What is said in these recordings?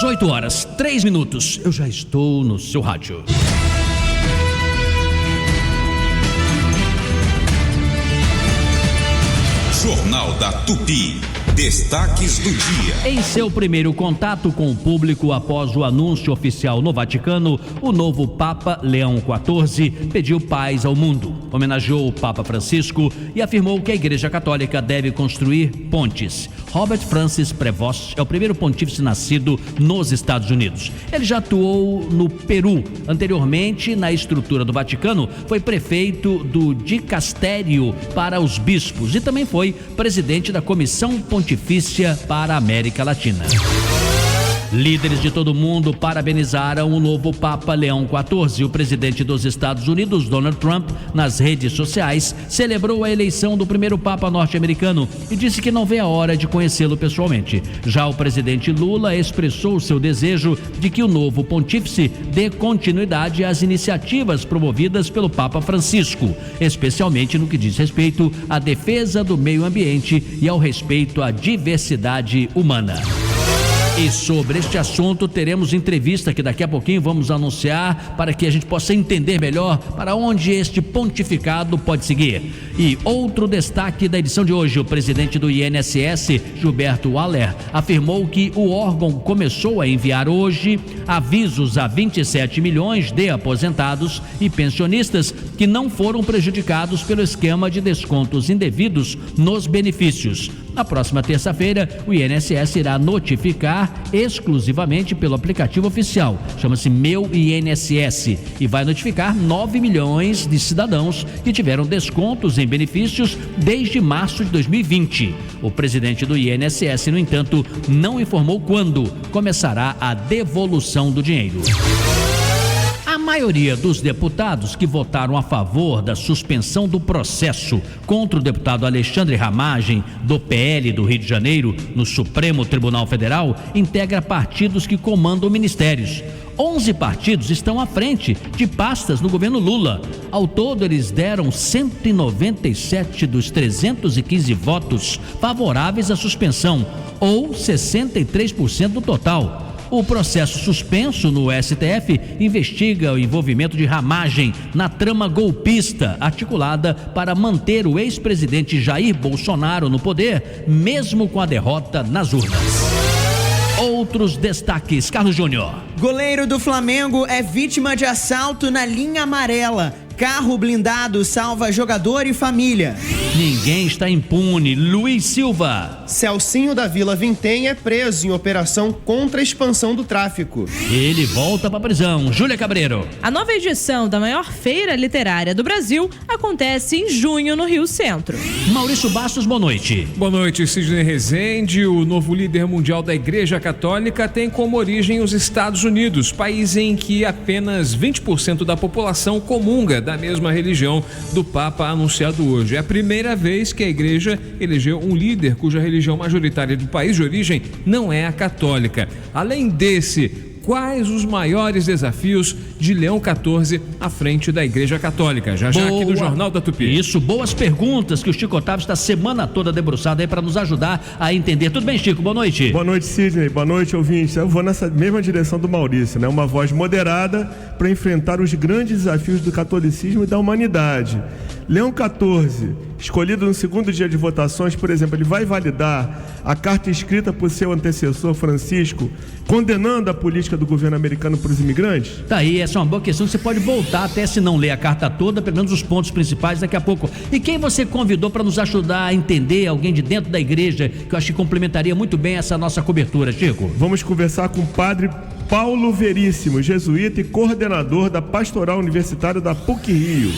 18 horas, 3 minutos. Eu já estou no seu rádio. Jornal da Tupi. Destaques do dia. Em seu primeiro contato com o público após o anúncio oficial no Vaticano, o novo Papa Leão XIV pediu paz ao mundo, homenageou o Papa Francisco e afirmou que a Igreja Católica deve construir pontes. Robert Francis Prevost é o primeiro pontífice nascido nos Estados Unidos. Ele já atuou no Peru. Anteriormente, na estrutura do Vaticano, foi prefeito do Dicastério para os Bispos e também foi presidente da Comissão Pontifícia para a América Latina. Líderes de todo o mundo parabenizaram o novo Papa Leão XIV. O presidente dos Estados Unidos, Donald Trump, nas redes sociais, celebrou a eleição do primeiro Papa norte-americano e disse que não vê a hora de conhecê-lo pessoalmente. Já o presidente Lula expressou seu desejo de que o novo pontífice dê continuidade às iniciativas promovidas pelo Papa Francisco, especialmente no que diz respeito à defesa do meio ambiente e ao respeito à diversidade humana. E sobre este assunto teremos entrevista que daqui a pouquinho vamos anunciar para que a gente possa entender melhor para onde este pontificado pode seguir. E outro destaque da edição de hoje, o presidente do INSS, Gilberto Waller, afirmou que o órgão começou a enviar hoje avisos a 27 milhões de aposentados e pensionistas que não foram prejudicados pelo esquema de descontos indevidos nos benefícios. Na próxima terça-feira, o INSS irá notificar exclusivamente pelo aplicativo oficial, chama-se Meu INSS, e vai notificar 9 milhões de cidadãos que tiveram descontos em benefícios desde março de 2020. O presidente do INSS, no entanto, não informou quando começará a devolução do dinheiro. A maioria dos deputados que votaram a favor da suspensão do processo contra o deputado Alexandre Ramagem, do PL do Rio de Janeiro, no Supremo Tribunal Federal, integra partidos que comandam ministérios. 11 partidos estão à frente de pastas no governo Lula. Ao todo, eles deram 197 dos 315 votos favoráveis à suspensão, ou 63% do total. O processo suspenso no STF investiga o envolvimento de Ramagem na trama golpista articulada para manter o ex-presidente Jair Bolsonaro no poder, mesmo com a derrota nas urnas. Outros destaques, Carlos Júnior. Goleiro do Flamengo é vítima de assalto na linha amarela. Carro blindado salva jogador e família. Ninguém está impune. Luiz Silva. Celcinho da Vila Vintém é preso em operação contra a expansão do tráfico. Ele volta para a prisão. Júlia Cabreiro. A nova edição da maior feira literária do Brasil acontece em junho no Rio Centro. Maurício Bastos, boa noite. Boa noite, Sidney Rezende. O novo líder mundial da Igreja Católica tem como origem os Estados Unidos, país em que apenas 20% da população comunga da mesma religião do Papa anunciado hoje. É a primeira vez que a igreja elegeu um líder cuja religião majoritária do país de origem não é a católica. Além desse, quais os maiores desafios de Leão XIV à frente da Igreja Católica? Já aqui no Jornal da Tupi. Isso, boas perguntas que o Chico Otávio está a semana toda debruçado aí para nos ajudar a entender. Tudo bem, Chico? Boa noite. Boa noite, Sidney. Boa noite, ouvintes. Eu vou nessa mesma direção do Maurício, né? Uma voz moderada para enfrentar os grandes desafios do catolicismo e da humanidade. Leão XIV, escolhido no segundo dia de votações, por exemplo, ele vai validar a carta escrita por seu antecessor Francisco, condenando a política do governo americano para os imigrantes? Tá aí, essa é uma boa questão. Você pode voltar até, se não ler a carta toda, pelo menos os pontos principais daqui a pouco. E quem você convidou para nos ajudar a entender, alguém de dentro da igreja, que eu acho que complementaria muito bem essa nossa cobertura, Chico? Vamos conversar com o padre Paulo Veríssimo, jesuíta e coordenador da Pastoral Universitária da PUC-Rio.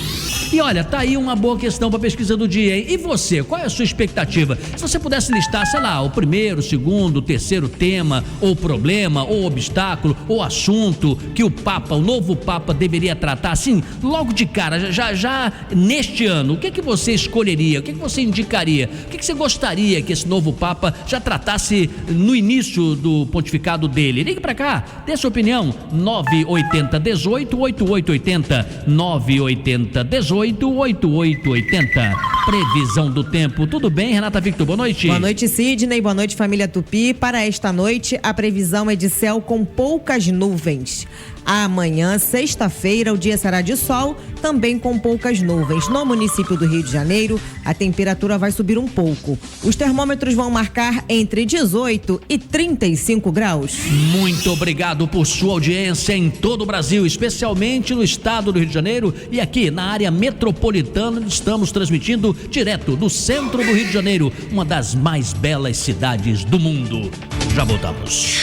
E olha, tá aí uma boa questão para pesquisa do dia, hein? E você, qual é a sua expectativa? Se você pudesse listar, sei lá, o primeiro, o segundo, o terceiro tema, ou problema, ou obstáculo, ou assunto que o Papa, o novo Papa deveria tratar, assim, logo de cara, já neste ano, o que você escolheria? O que você indicaria? O que você gostaria que esse novo Papa já tratasse no início do pontificado dele? Ligue para cá, dê sua opinião, 980-18-8880, 980-18-8880. previsão do tempo. Tudo bem, Renata Victor? Boa noite. Boa noite, Sidney. Boa noite, família Tupi. Para esta noite, a previsão é de céu com poucas nuvens. Amanhã, sexta-feira, o dia será de sol, também com poucas nuvens. No município do Rio de Janeiro, a temperatura vai subir um pouco. Os termômetros vão marcar entre 18 e 35 graus. Muito obrigado por sua audiência em todo o Brasil, especialmente no estado do Rio de Janeiro e aqui na área metropolitana. Estamos transmitindo direto do centro do Rio de Janeiro, uma das mais belas cidades do mundo. Já voltamos.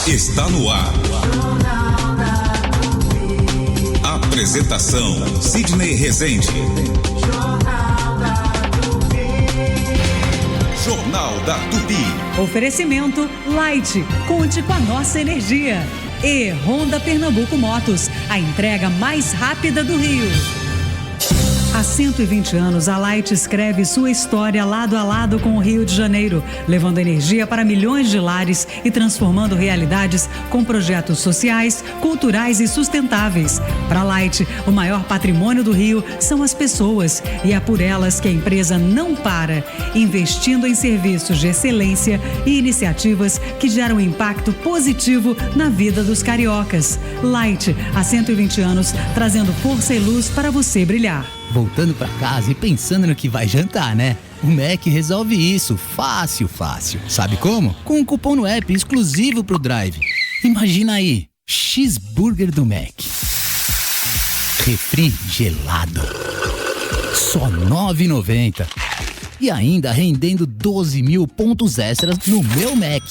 Está no ar. Apresentação: Sidney Rezende. Jornal da Tupi. Oferecimento Light. Conte com a nossa energia. E Honda Pernambuco Motos, a entrega mais rápida do Rio. Há 120 anos, a Light escreve sua história lado a lado com o Rio de Janeiro, levando energia para milhões de lares e transformando realidades com projetos sociais, culturais e sustentáveis. Para a Light, o maior patrimônio do Rio são as pessoas, e é por elas que a empresa não para, investindo em serviços de excelência e iniciativas que geram impacto positivo na vida dos cariocas. Light, há 120 anos, trazendo força e luz para você brilhar. Voltando pra casa e pensando no que vai jantar, né? O Mac resolve isso fácil. Sabe como? Com um cupom no app exclusivo pro Drive. Imagina aí, cheeseburger do Mac. Refri gelado. Só R$ 9,90. E ainda rendendo 12 mil pontos extras no meu Mac.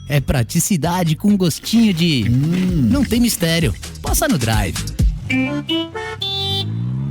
É praticidade com gostinho de... Não tem mistério. Passa no Drive.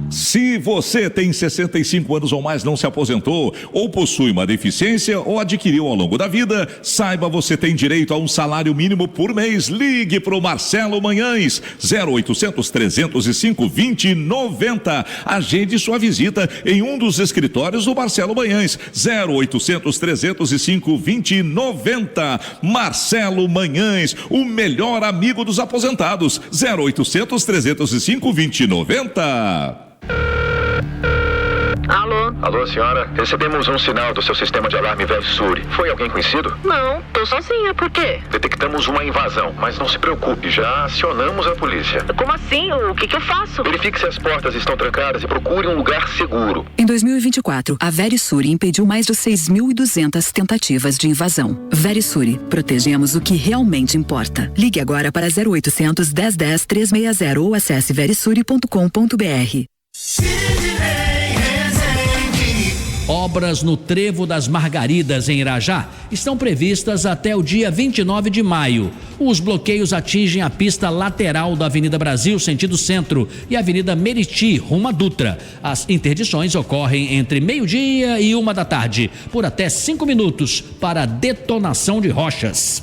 Se você tem 65 anos ou mais, não se aposentou, ou possui uma deficiência ou adquiriu ao longo da vida, saiba, você tem direito a um salário mínimo por mês. Ligue para o Marcelo Manhães, 0800 305 2090. Agende sua visita em um dos escritórios do Marcelo Manhães, 0800 305 2090. Marcelo Manhães, o melhor amigo dos aposentados, 0800 305 2090. Alô, senhora. Recebemos um sinal do seu sistema de alarme Verisuri. Foi alguém conhecido? Não, tô sozinha. Por quê? Detectamos uma invasão, mas não se preocupe, já acionamos a polícia. Como assim? O que eu faço? Verifique se as portas estão trancadas e procure um lugar seguro. Em 2024, a Verisuri impediu mais de 6.200 tentativas de invasão. Verisuri, protegemos o que realmente importa. Ligue agora para 0800 1010 360 ou acesse verisuri.com.br. Obras no Trevo das Margaridas, em Irajá, estão previstas até o dia 29 de maio. Os bloqueios atingem a pista lateral da Avenida Brasil, sentido centro, e a Avenida Meriti, rumo a Dutra. As interdições ocorrem entre meio-dia e 1 da tarde, por até 5 minutos, para detonação de rochas.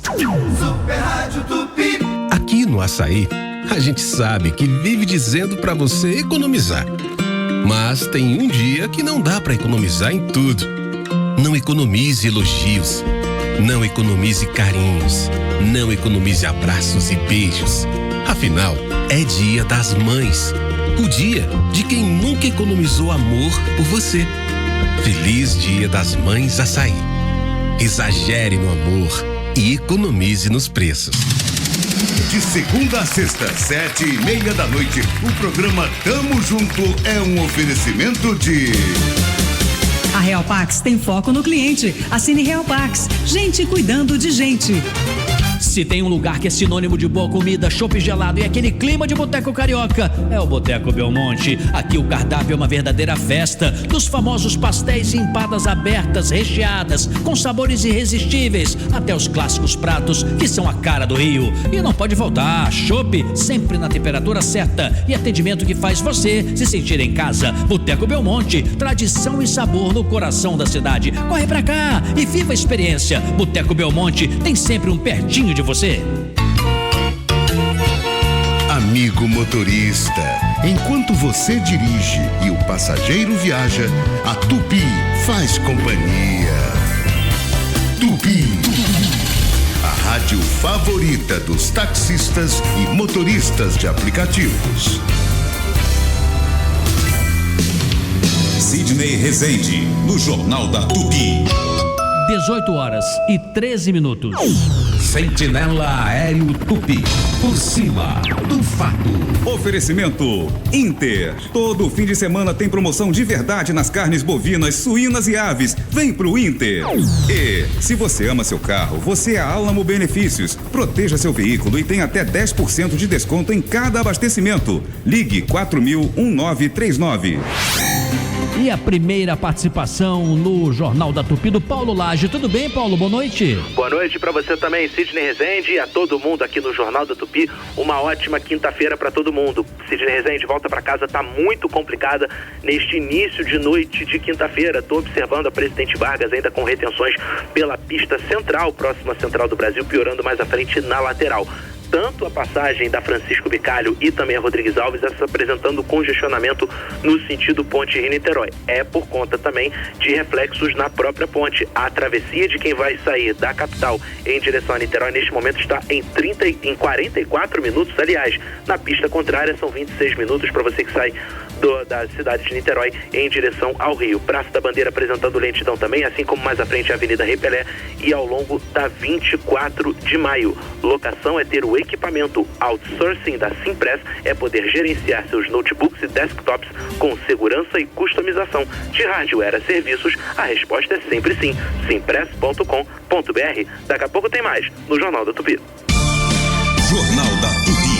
Aqui no Açaí, a gente sabe que vive dizendo para você economizar. Mas tem um dia que não dá para economizar em tudo. Não economize elogios, não economize carinhos, não economize abraços e beijos. Afinal, é Dia das Mães, o dia de quem nunca economizou amor por você. Feliz Dia das Mães Açaí. Exagere no amor e economize nos preços. De segunda a sexta, 7:30 da noite, o programa Tamo Junto é um oferecimento de... A Real Pax tem foco no cliente. Assine Real Pax. Gente cuidando de gente. Se tem um lugar que é sinônimo de boa comida, chopp gelado e aquele clima de boteco carioca, é o Boteco Belmonte. Aqui o cardápio é uma verdadeira festa, dos famosos pastéis e empadas abertas, recheadas, com sabores irresistíveis, até os clássicos pratos que são a cara do Rio. E não pode faltar, chopp sempre na temperatura certa e atendimento que faz você se sentir em casa. Boteco Belmonte, tradição e sabor no coração da cidade. Corre pra cá e viva a experiência. Boteco Belmonte tem sempre um pertinho de você. Amigo motorista, enquanto você dirige e o passageiro viaja, a Tupi faz companhia. Tupi, a rádio favorita dos taxistas e motoristas de aplicativos. Sidney Rezende, no Jornal da Tupi. 18 horas e 13 minutos. Sentinela Aéreo Tupi, por cima do fato. Oferecimento Inter. Todo fim de semana tem promoção de verdade nas carnes bovinas, suínas e aves. Vem pro Inter. E se você ama seu carro, você é a Alamo Benefícios. Proteja seu veículo e tem até 10% de desconto em cada abastecimento. Ligue 4000-1939. E a primeira participação no Jornal da Tupi do Paulo Lage. Tudo bem, Paulo? Boa noite. Boa noite para você também, Sidney Rezende, e a todo mundo aqui no Jornal da Tupi. Uma ótima quinta-feira para todo mundo. Sidney Rezende, volta para casa, tá muito complicada neste início de noite de quinta-feira. Tô observando a Presidente Vargas ainda com retenções pela pista central, próxima Central do Brasil, piorando mais à frente na lateral. Tanto a passagem da Francisco Bicalho e também a Rodrigues Alves está apresentando congestionamento no sentido Ponte Rio-Niterói. É por conta também de reflexos na própria ponte. A travessia de quem vai sair da capital em direção a Niterói neste momento está em 44 minutos. Aliás, na pista contrária são 26 minutos para você que sai da cidade de Niterói em direção ao Rio. Praça da Bandeira apresentando lentidão também, assim como mais à frente a Avenida Rei Pelé e ao longo da 24 de maio. Locação é ter o equipamento. Outsourcing da Simpress é poder gerenciar seus notebooks e desktops com segurança e customização. De hardware a serviços, a resposta é sempre sim. Simpress.com.br. Daqui a pouco tem mais no Jornal da Tupi. Jornal da Tupi.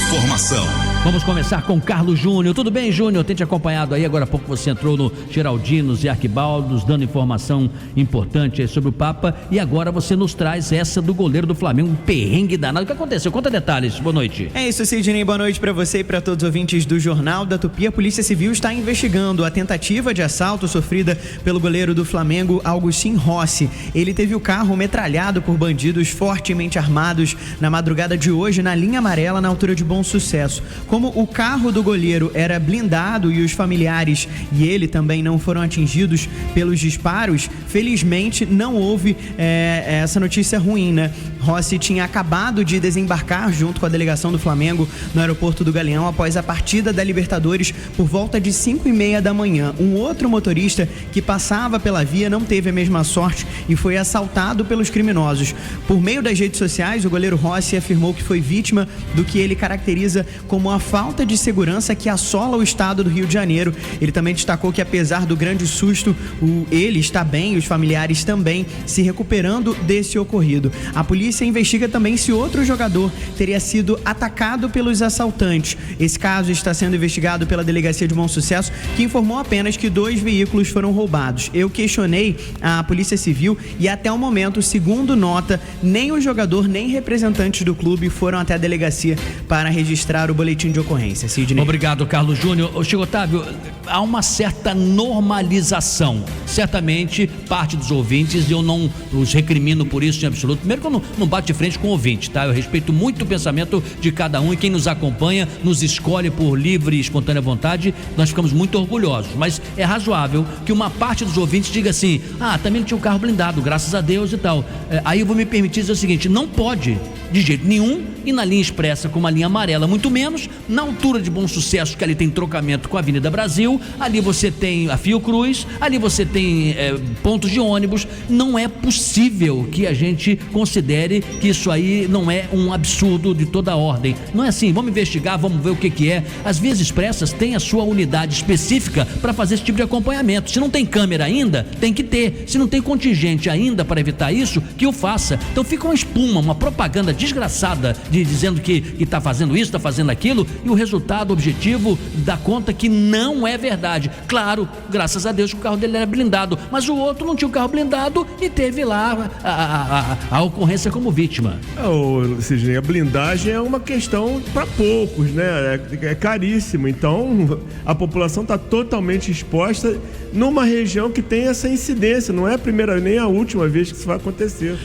Informação. Vamos começar com Carlos Júnior. Tudo bem, Júnior? Tem te acompanhado aí. Agora há pouco você entrou no Geraldinos e Arquibaldos, dando informação importante aí sobre o Papa. E agora você nos traz essa do goleiro do Flamengo, um perrengue danado. O que aconteceu? Conta detalhes. Boa noite. É isso, Sidney. Boa noite para você e para todos os ouvintes do Jornal da Tupi. A Polícia Civil está investigando a tentativa de assalto sofrida pelo goleiro do Flamengo, Agustin Rossi. Ele teve o carro metralhado por bandidos fortemente armados na madrugada de hoje na linha amarela, na altura de Bom Sucesso. Como o carro do goleiro era blindado e os familiares e ele também não foram atingidos pelos disparos, felizmente não houve essa notícia ruim, né? Rossi tinha acabado de desembarcar junto com a delegação do Flamengo no aeroporto do Galeão após a partida da Libertadores por volta de 5h30 da manhã. Um outro motorista que passava pela via não teve a mesma sorte e foi assaltado pelos criminosos. Por meio das redes sociais, o goleiro Rossi afirmou que foi vítima do que ele caracteriza como a falta de segurança que assola o estado do Rio de Janeiro. Ele também destacou que apesar do grande susto, ele está bem e os familiares também se recuperando desse ocorrido. A polícia investiga também se outro jogador teria sido atacado pelos assaltantes. Esse caso está sendo investigado pela Delegacia de Bom Sucesso, que informou apenas que 2 veículos foram roubados. Eu questionei a Polícia Civil e até o momento, segundo nota, nem o jogador nem representantes do clube foram até a delegacia para registrar o boletim de ocorrência. Sidney. Obrigado, Carlos Júnior. Chico Otávio, há uma certa normalização. Certamente, parte dos ouvintes, eu não os recrimino por isso em absoluto. Primeiro que eu não bato de frente com o ouvinte, tá? Eu respeito muito o pensamento de cada um e quem nos acompanha, nos escolhe por livre e espontânea vontade, nós ficamos muito orgulhosos. Mas é razoável que uma parte dos ouvintes diga assim, também não tinha um carro blindado, graças a Deus e tal. Aí eu vou me permitir dizer o seguinte, não pode, de jeito nenhum, e na linha expressa com uma linha amarela, muito menos, na altura de Bom Sucesso, que ali tem trocamento com a Avenida Brasil, ali você tem a Fiocruz, ali você tem pontos de ônibus. Não é possível que a gente considere que isso aí não é um absurdo de toda a ordem. Não é assim, vamos investigar, vamos ver o que é. As vias expressas têm a sua unidade específica para fazer esse tipo de acompanhamento. Se não tem câmera ainda, tem que ter. Se não tem contingente ainda para evitar isso, que o faça. Então fica uma espuma, uma propaganda desgraçada dizendo que está fazendo isso, está fazendo aquilo, e o resultado objetivo dá conta que não é verdade. Claro, graças a Deus que o carro dele era blindado, mas o outro não tinha o carro blindado e teve lá a ocorrência como vítima. Sidney, a blindagem é uma questão para poucos, né? É caríssimo, então a população está totalmente exposta numa região que tem essa incidência. Não é a primeira nem a última vez que isso vai acontecer.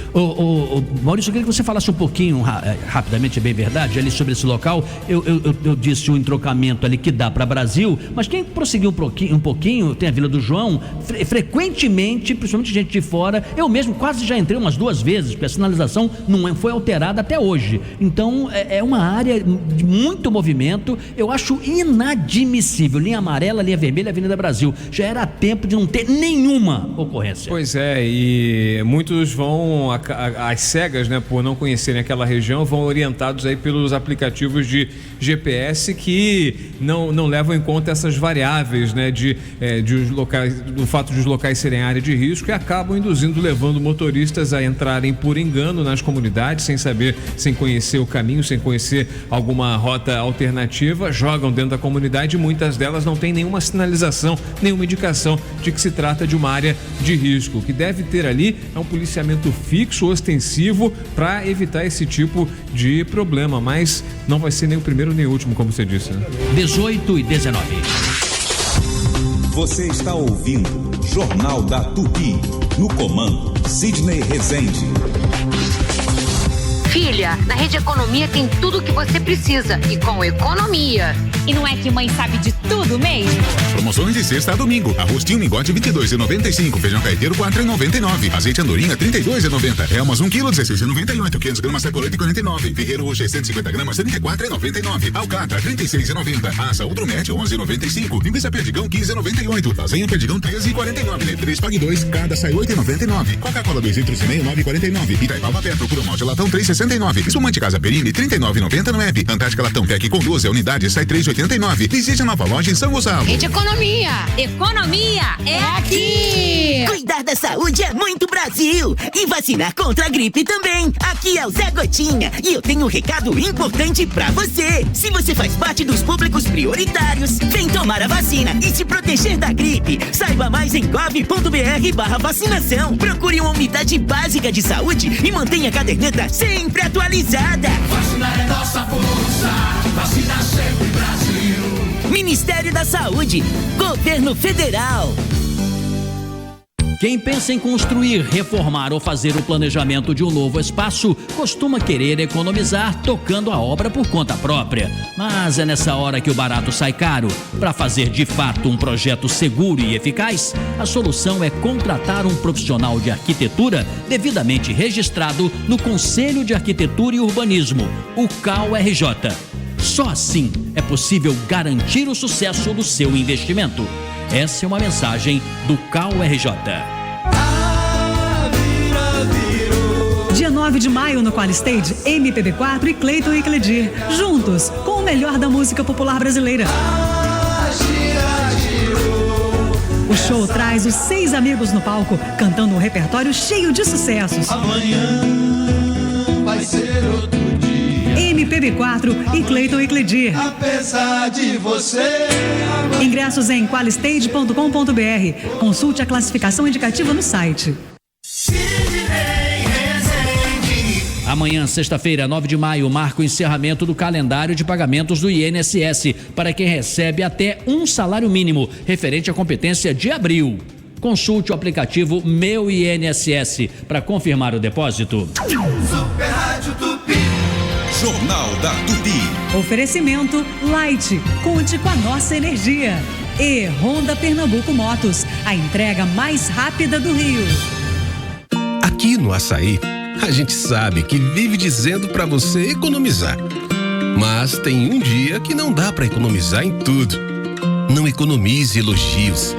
Maurício, eu queria que você falasse um pouquinho rapidamente, é bem verdade, ali sobre esse local. Eu eu disse o entrocamento ali que dá para Brasil, mas quem prosseguiu um pouquinho, tem a Vila do João, frequentemente, principalmente gente de fora, eu mesmo quase já entrei umas 2 vezes, porque a sinalização não foi alterada até hoje. Então é uma área de muito movimento, eu acho inadmissível. Linha amarela, linha vermelha, Avenida Brasil. Já era tempo de não ter nenhuma ocorrência. Pois é, e muitos vão às cegas, né, por não conhecerem aquela região, vão orientados aí pelos aplicativos de GPS que não levam em conta essas variáveis, né, do fato de os locais serem área de risco, e acabam levando motoristas a entrarem por engano nas comunidades, sem saber, sem conhecer o caminho, sem conhecer alguma rota alternativa, jogam dentro da comunidade e muitas delas não têm nenhuma sinalização, nenhuma indicação de que se trata de uma área de risco. O que deve ter ali é um policiamento fixo, ostensivo, para evitar esse tipo de problema, mas não vai ser nem o primeiro nem o último, como você disse, né? 18 e 19. Você está ouvindo Jornal da Tupi. No comando, Sidney Rezende. Filha, na Rede Economia tem tudo o que você precisa. E com economia. E não é que mãe sabe de tudo mesmo? Promoções de sexta a domingo. Arroz Tio Mingote 22,95. Feijão caeteiro 4,99. Azeite andorinha 32,90. Elmas 1 kg 16,98. 500 gramas sacolete 49. Ferreiro Rocher 150 gramas 34,99. Alcatra 36,90. Assa Ultramet 11,95. Linguiça Perdigão 15,98. Lasanha Perdigão 13,49. Leite 3 pague 2. Cada sai 8,99. Coca-Cola 2 litros e meio 9,49. Itaipava Petro Puro Malte Latão 3,69. Espumante Casa Perini 39,90 no app. Antártica Latão Pack com 12 unidades sai 3,89. Visite a nova loja em São Gonçalo. Rede Economia. Economia é aqui. Cuidar da saúde é muito Brasil. E vacinar contra a gripe também. Aqui é o Zé Gotinha. E eu tenho um recado importante pra você. Se você faz parte dos públicos prioritários, vem tomar a vacina e se proteger da gripe. Saiba mais em gov.br/vacinação. Procure uma unidade básica de saúde e mantenha a caderneta sempre atualizada. Vacinar é nossa força. Vacina sempre Brasil. Ministério da Saúde, Governo Federal. Quem pensa em construir, reformar ou fazer o planejamento de um novo espaço costuma querer economizar tocando a obra por conta própria. Mas é nessa hora que o barato sai caro. Para fazer de fato um projeto seguro e eficaz, a solução é contratar um profissional de arquitetura devidamente registrado no Conselho de Arquitetura e Urbanismo, o CAU-RJ. Só assim é possível garantir o sucesso do seu investimento. Essa é uma mensagem do CAU-RJ. Dia 9 de maio no Qualistage, MPB4 e Cleiton e Cledir, juntos com o melhor da música popular brasileira. O show traz os 6 amigos no palco, cantando um repertório cheio de sucessos. Amanhã vai ser outro dia. MPB4 e Cleiton e Cledir. Apesar de você. Ingressos em qualistage.com.br. Consulte a classificação indicativa no site. Amanhã, sexta-feira, 9 de maio, marca o encerramento do calendário de pagamentos do INSS para quem recebe até um salário mínimo, referente à competência de abril. Consulte o aplicativo Meu INSS para confirmar o depósito. Super Rádio Tupi. Jornal da Tupi. Oferecimento Light. Conte com a nossa energia. E Honda Pernambuco Motos, a entrega mais rápida do Rio. Aqui no Açaí, a gente sabe que vive dizendo pra você economizar. Mas tem um dia que não dá pra economizar em tudo. Não economize elogios.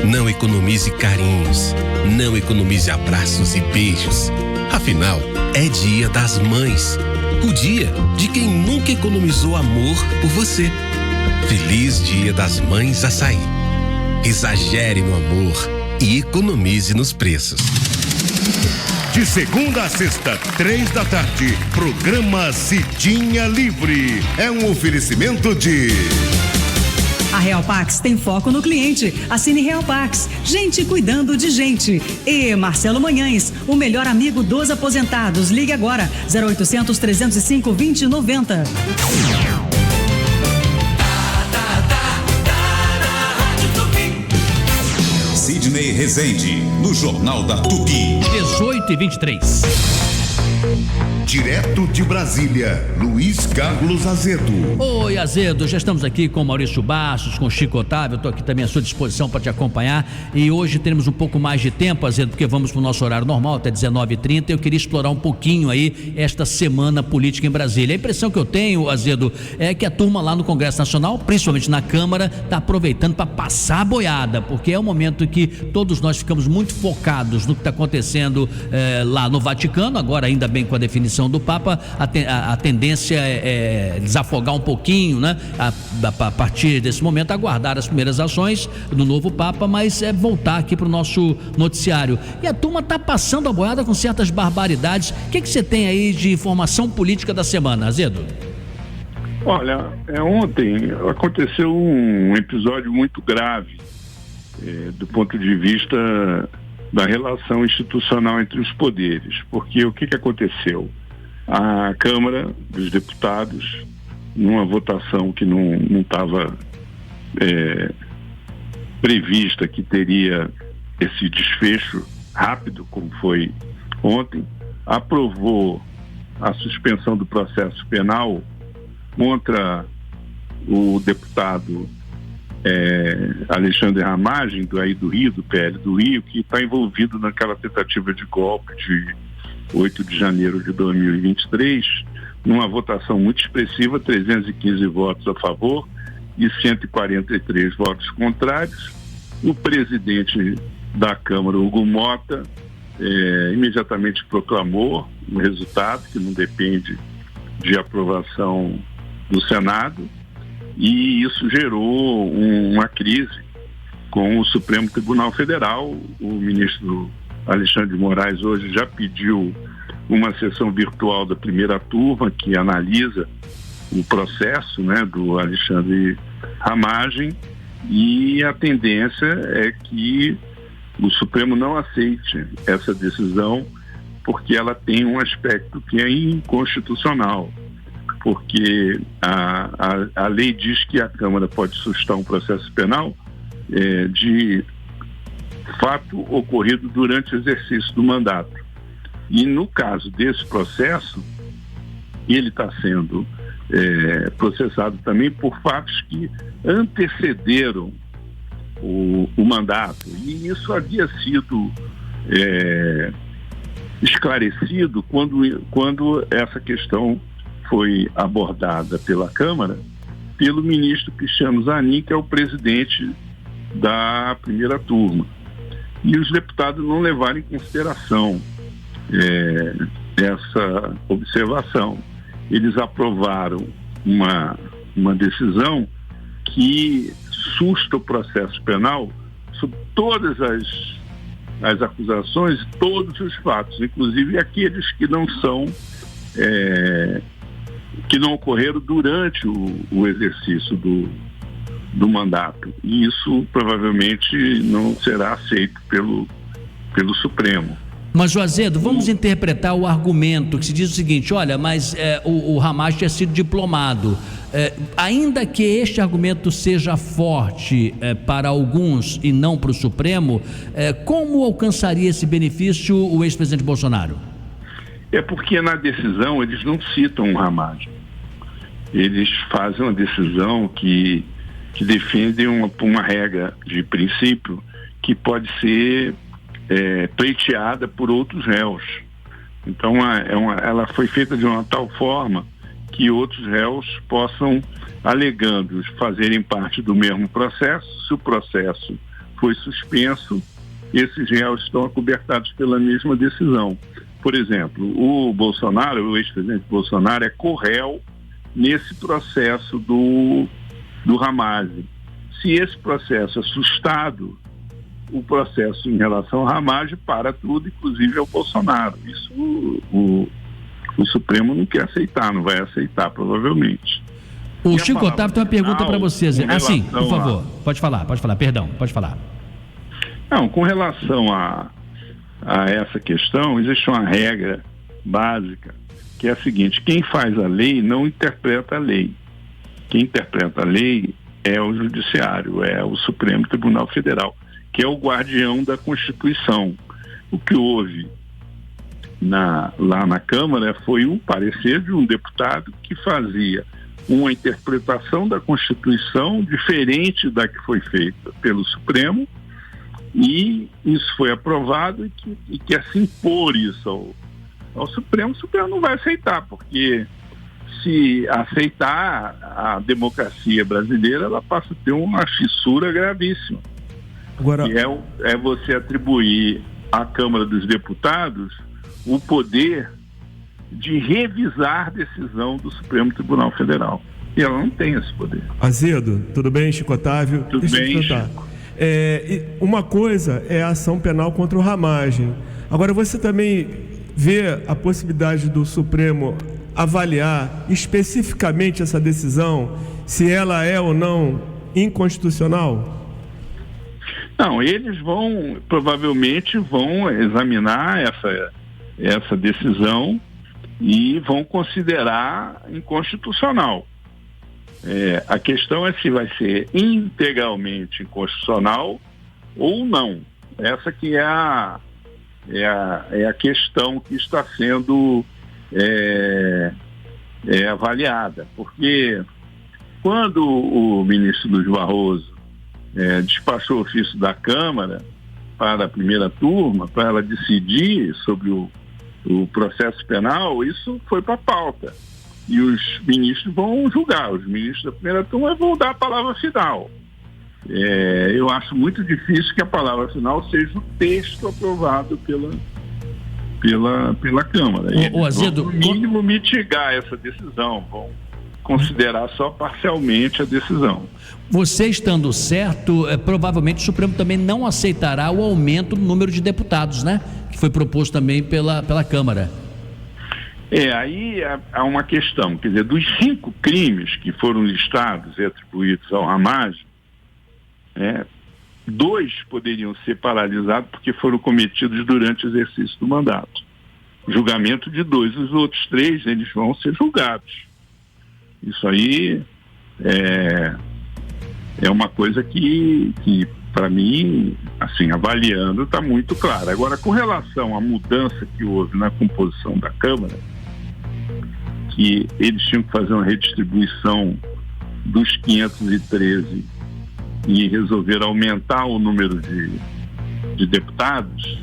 Não economize carinhos. Não economize abraços e beijos. Afinal, é Dia das Mães. O dia de quem nunca economizou amor por você. Feliz Dia das Mães Açaí. Exagere no amor e economize nos preços. De segunda a sexta, 3 da tarde, programa Cidinha Livre. É um oferecimento de... A Real Pax tem foco no cliente. Assine Real Pax. Gente cuidando de gente. E Marcelo Manhães, o melhor amigo dos aposentados. Ligue agora, 0800 305 2090. Sidney Rezende, no Jornal da Tupi. 18 e 23. Direto de Brasília, Luiz Carlos Azedo. Oi, Azedo, já estamos aqui com Maurício Bastos, com Chico Otávio, estou aqui também à sua disposição para te acompanhar, e hoje teremos um pouco mais de tempo, Azedo, porque vamos para o nosso horário normal, até 19h30, eu queria explorar um pouquinho aí esta semana política em Brasília. A impressão que eu tenho, Azedo, é que a turma lá no Congresso Nacional, principalmente na Câmara, está aproveitando para passar a boiada, porque é um momento que todos nós ficamos muito focados no que está acontecendo lá no Vaticano. Agora, ainda bem com a definição do Papa, a tendência é desafogar um pouquinho, né? A partir desse momento, aguardar as primeiras ações do novo Papa, mas voltar aqui para o nosso noticiário. E a turma está passando a boiada com certas barbaridades. O que você tem aí de informação política da semana, Azedo? Olha, ontem aconteceu um episódio muito grave do ponto de vista da relação institucional entre os poderes, porque o que aconteceu? A Câmara dos Deputados, numa votação que não estava prevista, que teria esse desfecho rápido, como foi ontem, aprovou a suspensão do processo penal contra o deputado Alexandre Ramagem, do Rio, do PL do Rio, que está envolvido naquela tentativa de golpe de 8 de janeiro de 2023, numa votação muito expressiva, 315 votos a favor e 143 votos contrários. O presidente da Câmara, Hugo Mota, imediatamente proclamou o resultado, que não depende de aprovação do Senado, e isso gerou uma crise com o Supremo Tribunal Federal. O ministro Alexandre de Moraes hoje já pediu uma sessão virtual da primeira turma que analisa o processo, né, do Alexandre Ramagem, e a tendência é que o Supremo não aceite essa decisão, porque ela tem um aspecto que é inconstitucional, porque a lei diz que a Câmara pode suscitar um processo penal de fato ocorrido durante o exercício do mandato. E no caso desse processo, ele está sendo processado também por fatos que antecederam o mandato. E isso havia sido esclarecido quando essa questão foi abordada pela Câmara, pelo ministro Cristiano Zanin, que é o presidente da primeira turma. E os deputados não levaram em consideração essa observação. Eles aprovaram uma decisão que susta o processo penal sobre todas as acusações, todos os fatos, inclusive aqueles que não são que não ocorreram durante o exercício do mandato. E isso provavelmente não será aceito pelo Supremo. Mas, Azedo, vamos interpretar o argumento que se diz o seguinte: olha, mas o Ramagem tinha sido diplomado. Ainda que este argumento seja forte para alguns e não para o Supremo, como alcançaria esse benefício o ex-presidente Bolsonaro? É porque na decisão eles não citam o Ramagem. Eles fazem uma decisão que defende uma regra de princípio que pode ser pleiteada por outros réus. Então ela foi feita de uma tal forma que outros réus possam, alegando, fazerem parte do mesmo processo. Se o processo foi suspenso, esses réus estão acobertados pela mesma decisão. Por exemplo, o Bolsonaro, o ex-presidente Bolsonaro, é corréu nesse processo do Ramagem. Se esse processo é sustado, o processo em relação ao Ramagem para tudo, inclusive ao Bolsonaro. Isso o Supremo não quer aceitar, não vai aceitar, provavelmente. O Chico Otávio tem uma pergunta para você, Zé. Sim, por favor, pode falar, perdão, pode falar. Não, com relação a essa questão, existe uma regra básica, que é a seguinte: quem faz a lei não interpreta a lei. Quem interpreta a lei é o Judiciário, é o Supremo Tribunal Federal, que é o guardião da Constituição. O que houve lá na Câmara foi um parecer de um deputado que fazia uma interpretação da Constituição diferente da que foi feita pelo Supremo, e isso foi aprovado e que assim impor isso ao Supremo, o Supremo não vai aceitar, porque se aceitar a democracia brasileira, ela passa a ter uma fissura gravíssima. Agora, que é você atribuir à Câmara dos Deputados o poder de revisar decisão do Supremo Tribunal Federal. E ela não tem esse poder. Azedo, tudo bem, Chico Otávio? Tudo bem, Chico. Uma coisa é a ação penal contra o Ramagem. Agora, você também vê a possibilidade do Supremo avaliar especificamente essa decisão, se ela é ou não inconstitucional? Não, eles provavelmente vão examinar essa decisão e vão considerar inconstitucional. A questão é se vai ser integralmente inconstitucional ou não. Essa que é a questão que está sendo avaliada. Porque quando o ministro Luiz Barroso despachou o ofício da Câmara para a primeira turma, para ela decidir sobre o processo penal, isso foi para a pauta. E os ministros vão julgar, os ministros da primeira turma vão dar a palavra final. Eu acho muito difícil que a palavra final seja o texto aprovado pela Câmara. Azedo, vão, no mínimo, mitigar essa decisão, vão considerar só parcialmente a decisão. Você estando certo, provavelmente o Supremo também não aceitará o aumento no número de deputados, né? Que foi proposto também pela Câmara. Aí há uma questão, quer dizer, dos 5 crimes que foram listados e atribuídos ao Ramagem, 2 poderiam ser paralisados porque foram cometidos durante o exercício do mandato. Julgamento de 2, os outros 3 eles vão ser julgados. Isso aí é uma coisa que para mim, assim, avaliando, está muito claro. Agora, com relação à mudança que houve na composição da Câmara, que eles tinham que fazer uma redistribuição dos 513 e resolver aumentar o número de deputados,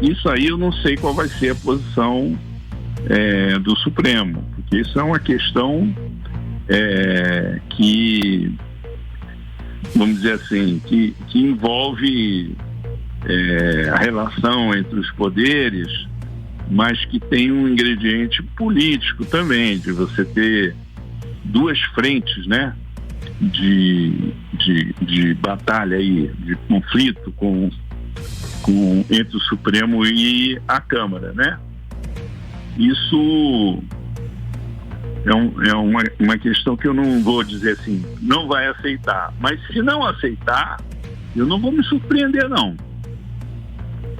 isso aí eu não sei qual vai ser a posição do Supremo, porque isso é uma questão que, vamos dizer assim, que envolve a relação entre os poderes, mas que tem um ingrediente político também, de você ter 2 frentes, né, de batalha aí, de conflito entre o Supremo e a Câmara, né? Isso é uma questão que eu não vou dizer assim, não vai aceitar, mas se não aceitar, eu não vou me surpreender, não.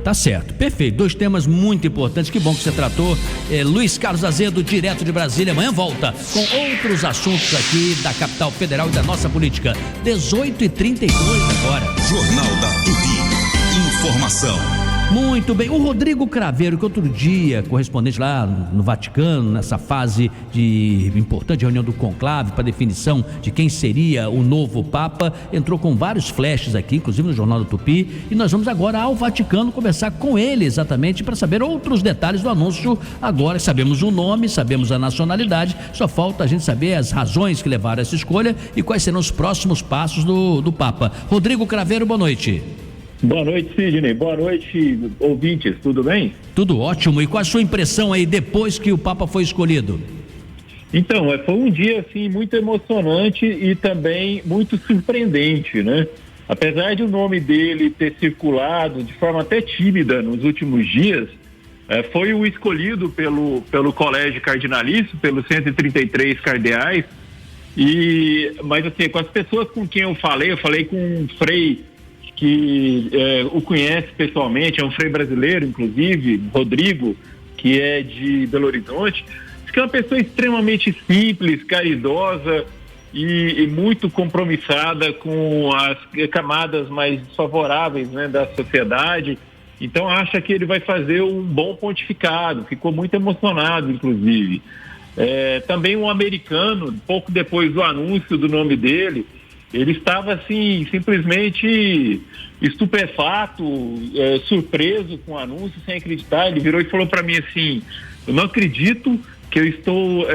Tá certo, perfeito. 2 temas muito importantes, que bom que você tratou. Luiz Carlos Azedo, direto de Brasília. Amanhã volta com outros assuntos aqui da capital federal e da nossa política. 18h32 agora. Jornal da Tupi. Informação. Muito bem, o Rodrigo Craveiro, que outro dia, correspondente lá no Vaticano, nessa fase de importante reunião do conclave para definição de quem seria o novo Papa, entrou com vários flashes aqui, inclusive no Jornal do Tupi, e nós vamos agora ao Vaticano conversar com ele exatamente para saber outros detalhes do anúncio. Agora sabemos o nome, sabemos a nacionalidade, só falta a gente saber as razões que levaram a essa escolha e quais serão os próximos passos do Papa. Rodrigo Craveiro, boa noite. Boa noite, Sidney. Boa noite, ouvintes. Tudo bem? Tudo ótimo. E qual a sua impressão aí depois que o Papa foi escolhido? Então, foi um dia assim muito emocionante e também muito surpreendente, né? Apesar de o nome dele ter circulado de forma até tímida nos últimos dias, foi o escolhido pelo Colégio Cardinalício, pelos 133 cardeais. Mas assim, com as pessoas com quem eu falei com um frei que o conhece pessoalmente, é um frei brasileiro, inclusive, Rodrigo, que é de Belo Horizonte, diz que é uma pessoa extremamente simples, caridosa e muito compromissada com as camadas mais desfavoráveis, né, da sociedade, Então acha que ele vai fazer um bom pontificado, ficou muito emocionado, inclusive. Também um americano, pouco depois do anúncio do nome dele, ele estava assim, simplesmente estupefato, surpreso com o anúncio, sem acreditar. Ele virou e falou para mim assim: eu não acredito que eu estou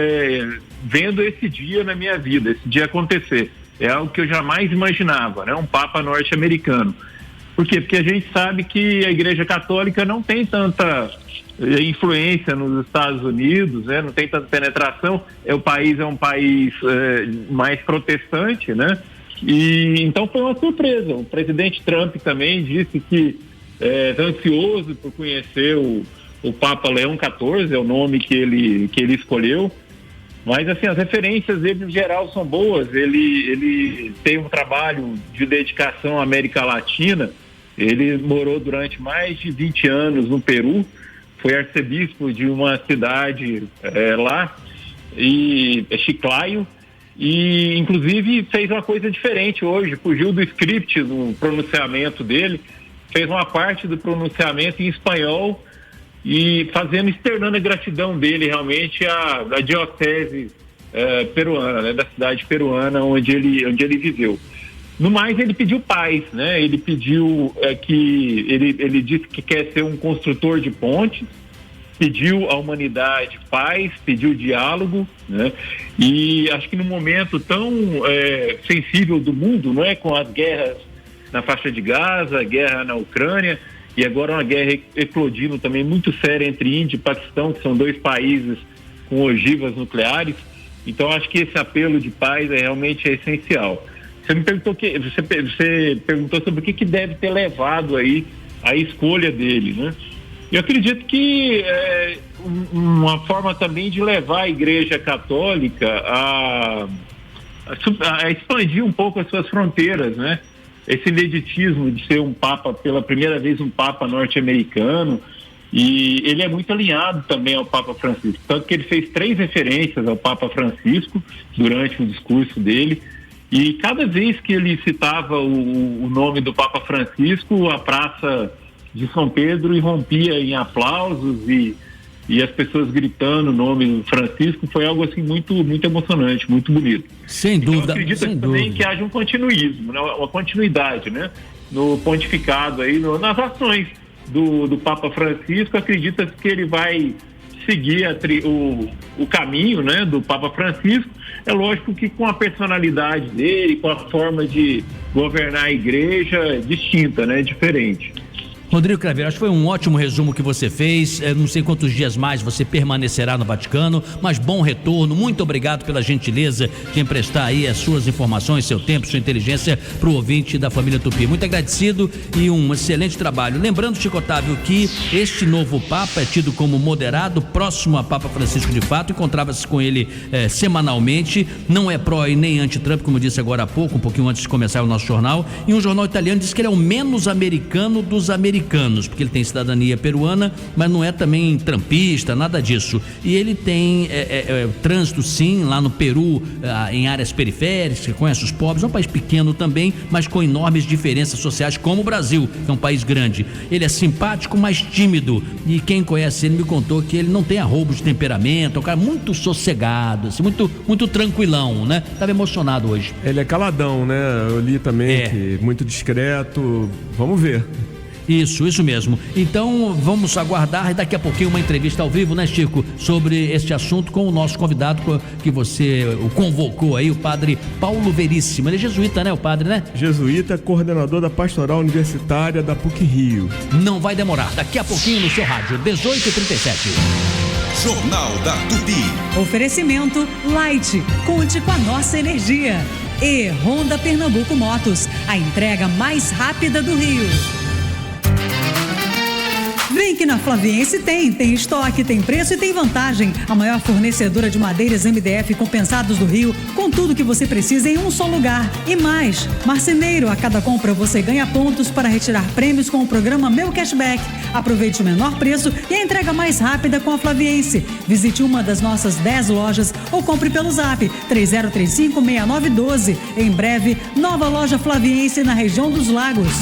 vendo esse dia na minha vida, esse dia acontecer. É algo que eu jamais imaginava, né? Um Papa norte-americano. Por quê? Porque a gente sabe que a Igreja Católica não tem tanta influência nos Estados Unidos, né? Não tem tanta penetração. O país é um país mais protestante, né? E então foi uma surpresa. O presidente Trump também disse que está ansioso por conhecer o Papa Leão XIV, é o nome que ele escolheu. Mas assim, as referências dele em geral são boas. Ele tem um trabalho de dedicação à América Latina. Ele morou durante mais de 20 anos no Peru, foi arcebispo de uma cidade lá, Chiclayo, e inclusive fez uma coisa diferente hoje, fugiu do script no pronunciamento dele, fez uma parte do pronunciamento em espanhol e externando a gratidão dele realmente à diocese peruana, né, da cidade peruana onde ele viveu. No mais, ele pediu paz, né? Ele pediu ele disse que quer ser um construtor de pontes, pediu à humanidade paz, pediu diálogo, né? E acho que num momento tão sensível do mundo, não é, com as guerras na faixa de Gaza, a guerra na Ucrânia e agora uma guerra eclodindo também muito séria entre Índia e Paquistão, que são dois países com ogivas nucleares. Então acho que esse apelo de paz realmente é essencial. Você me perguntou você perguntou sobre o que deve ter levado aí a escolha dele, né? Eu acredito que uma forma também de levar a Igreja Católica a expandir um pouco as suas fronteiras, né? Esse ineditismo de ser um Papa, pela primeira vez um Papa norte-americano, e ele é muito alinhado também ao Papa Francisco, tanto que ele fez 3 referências ao Papa Francisco durante o discurso dele. E cada vez que ele citava o nome do Papa Francisco, a Praça de São Pedro irrompia em aplausos e as pessoas gritando o nome do Francisco. Foi algo assim muito emocionante, muito bonito. Sem dúvida. Eu acredito também que haja um continuismo, né? Uma continuidade, né? No pontificado aí, nas ações do Papa Francisco. Acredita-se que ele vai seguir o caminho, né, do Papa Francisco. É lógico que com a personalidade dele, com a forma de governar a igreja distinta, né, diferente. Rodrigo Craveiro, acho que foi um ótimo resumo que você fez. Não sei quantos dias mais você permanecerá no Vaticano, mas bom retorno. Muito obrigado pela gentileza de emprestar aí as suas informações, seu tempo, sua inteligência para o ouvinte da família Tupi. Muito agradecido e um excelente trabalho. Lembrando, Chico Otávio, que este novo Papa é tido como moderado, próximo a Papa Francisco de fato, encontrava-se com ele semanalmente, não é pró e nem anti-Trump, como eu disse agora há pouco, um pouquinho antes de começar o nosso jornal, e um jornal italiano diz que ele é o menos americano dos americanos, porque ele tem cidadania peruana, mas não é também trampista, nada disso. E ele tem trânsito sim, lá no Peru, em áreas periféricas, que conhece os pobres, é um país pequeno também, mas com enormes diferenças sociais, como o Brasil, que é um país grande. Ele é simpático, mas tímido, e quem conhece ele me contou que ele não tem arrobo de temperamento, é um cara muito sossegado, assim, muito tranquilão, né? Estava emocionado hoje. Ele é caladão, né? Eu li também que muito discreto, vamos ver. Isso mesmo. Então vamos aguardar daqui a pouquinho uma entrevista ao vivo, né, Chico, sobre este assunto com o nosso convidado que você o convocou aí, o padre Paulo Veríssimo. Ele é jesuíta, né, o padre, né? Jesuíta, coordenador da Pastoral Universitária da PUC-Rio. Não vai demorar, daqui a pouquinho no seu rádio, 18h37. Jornal da Tupi. Oferecimento Light. Conte com a nossa energia. E Honda Pernambuco Motos, a entrega mais rápida do Rio. Vem que na Flaviense tem estoque, tem preço e tem vantagem. A maior fornecedora de madeiras MDF compensados do Rio, com tudo que você precisa em um só lugar. E mais, marceneiro, a cada compra você ganha pontos para retirar prêmios com o programa Meu Cashback. Aproveite o menor preço e a entrega mais rápida com a Flaviense. Visite uma das nossas 10 lojas ou compre pelo Zap 30356912. Em breve, nova loja Flaviense na região dos Lagos.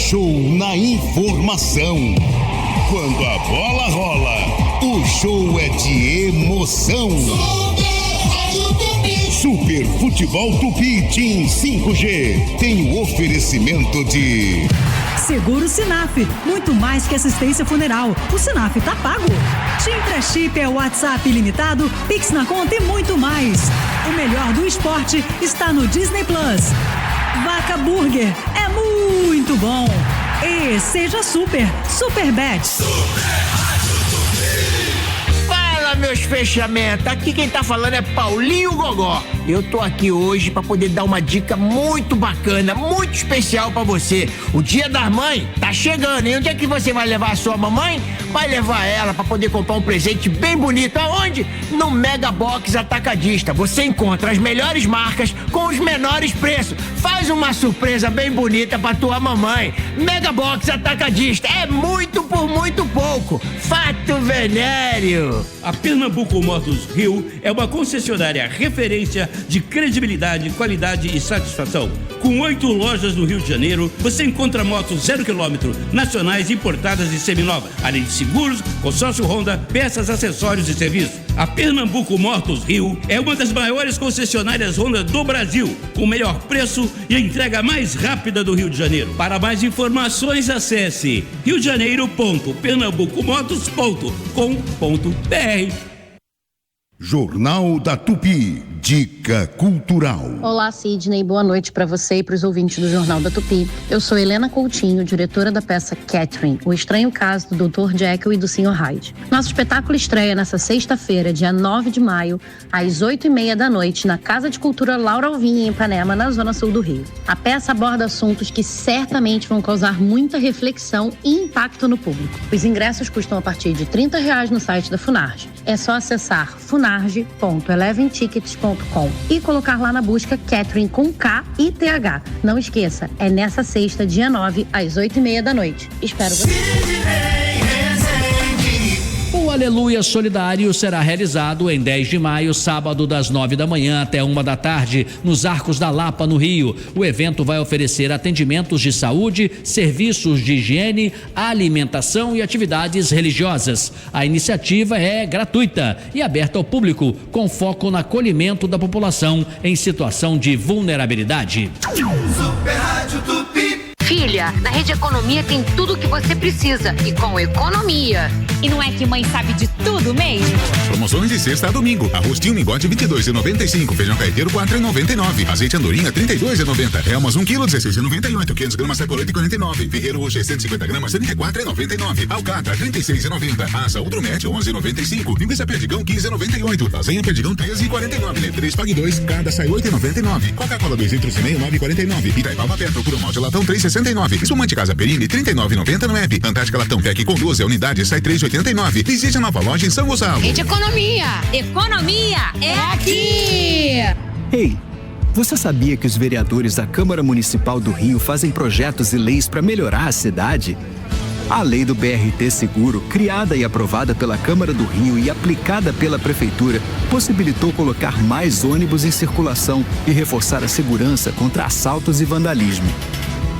show na informação. Quando a bola rola, o show é de emoção. Super Futebol Tupi Team 5G tem o oferecimento de... Seguro Sinaf, muito mais que assistência funeral. O Sinaf tá pago. Tim Pré-Chip é o WhatsApp ilimitado, Pix na conta e muito mais. O melhor do esporte está no Disney Plus. Vaca Burger é muito bom. E seja super Bet. Fala, meus fechamentos. Aqui quem tá falando é Paulinho Gogó. Eu tô aqui hoje pra poder dar uma dica muito bacana, muito especial pra você. O Dia das Mães tá chegando, e onde é que você vai levar a sua mamãe? Vai levar ela pra poder comprar um presente bem bonito. Aonde? No Mega Box Atacadista. Você encontra as melhores marcas com os menores preços. Faz uma surpresa bem bonita pra tua mamãe. Mega Box Atacadista. É muito por muito pouco. Fato venéreo. A Pernambuco Motos Rio é uma concessionária referência de credibilidade, qualidade e satisfação. Com 8 lojas no Rio de Janeiro, você encontra motos 0 km, nacionais, importadas e seminovas, além de seguros, consórcio Honda, peças, acessórios e serviços. A Pernambuco Motos Rio é uma das maiores concessionárias Honda do Brasil, com o melhor preço e a entrega mais rápida do Rio de Janeiro. Para mais informações, acesse riodejaneiroponto.pernambucomotos.com.br. Jornal da Tupi. Dica Cultural. Olá, Sidney. Boa noite para você e para os ouvintes do Jornal da Tupi. Eu sou Helena Coutinho, diretora da peça Catherine, o estranho caso do Dr. Jekyll e do Sr. Hyde. Nosso espetáculo estreia nesta sexta-feira, dia 9 de maio, às 8h30 da noite, na Casa de Cultura Laura Alvim, em Ipanema, na zona sul do Rio. A peça aborda assuntos que certamente vão causar muita reflexão e impacto no público. Os ingressos custam a partir de R$30 no site da Funarge. É só acessar funarge.eleventickets.com e colocar lá na busca Catherine com K e TH. Não esqueça, é nessa sexta, dia 9, às 8h30 da noite. Espero você. O Aleluia Solidário será realizado em 10 de maio, sábado, das 9 da manhã até 1 da tarde, nos Arcos da Lapa, no Rio. O evento vai oferecer atendimentos de saúde, serviços de higiene, alimentação e atividades religiosas. A iniciativa é gratuita e aberta ao público, com foco no acolhimento da população em situação de vulnerabilidade. Super Rádio Tupi. Filha, na Rede Economia tem tudo o que você precisa e com economia. E não é que mãe sabe de tudo mesmo? Promoções de sexta a domingo. Arroz Tio Mingote 22,95. Feijão caeteiro 4,99. Azeite andorinha 32,90. Elmas 1 kg 16,98. 500 gramas sacolete 49. Ferreiro Rocher 150 gramas 34,99. Alcatra 36,90. Asa Ultramet 11,95. Linguiça Perdigão 15,98. Lasanha Perdigão 13,49. Lê 3, pague 2. Cada sai 8,99. Coca-Cola 2 litros e meio 9,49. Itaipava Petro por um malte latão 3,69. Espumante Casa Perini 39,90 no app. Antártica Latão Pack com 12 unidades sai 3,89. Visite a nova loja em São Gonçalo. Rede Economia. Economia é aqui. Ei, você sabia que os vereadores da Câmara Municipal do Rio fazem projetos e leis para melhorar a cidade? A lei do BRT Seguro, criada e aprovada pela Câmara do Rio e aplicada pela Prefeitura, possibilitou colocar mais ônibus em circulação e reforçar a segurança contra assaltos e vandalismo.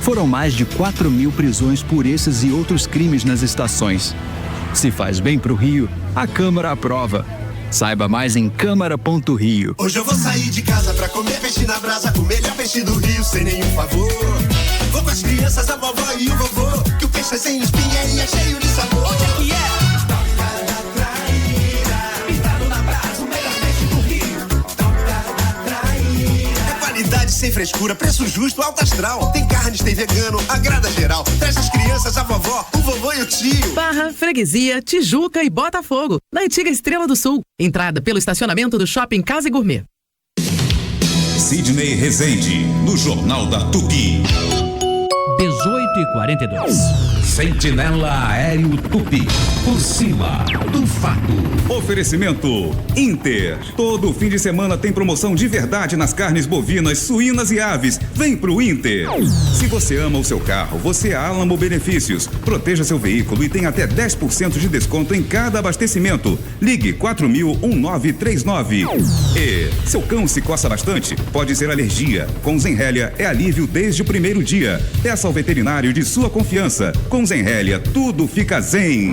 Foram mais de 4.000 prisões por esses e outros crimes nas estações. Se faz bem pro Rio, a Câmara aprova. Saiba mais em câmara.rio. Hoje eu vou sair de casa pra comer peixe na brasa, o melhor peixe do Rio, sem nenhum favor. Vou com as crianças, a vovó e o vovô, que o peixe é sem espinha e é cheio de sabor. Onde é que é? Qualidade sem frescura, preço justo, alto astral. Tem carnes, tem vegano, agrada geral. Traz as crianças, a vovó, o vovô e o tio. Barra, Freguesia, Tijuca e Botafogo. Na antiga Estrela do Sul. Entrada pelo estacionamento do Shopping Casa e Gourmet. Sidney Rezende, no Jornal da Tupi. 18h42. Sentinela Aéreo Tupi. Por cima do fato. Oferecimento Inter. Todo fim de semana tem promoção de verdade nas carnes bovinas, suínas e aves. Vem pro Inter. Se você ama o seu carro, você é Alamo Benefícios. Proteja seu veículo e tem até 10% de desconto em cada abastecimento. Ligue 4000-1939. E seu cão se coça bastante? Pode ser alergia. Com Zenrelia é alívio desde o primeiro dia. Peça ao veterinário de sua confiança. Com Zenrelia, tudo fica zen.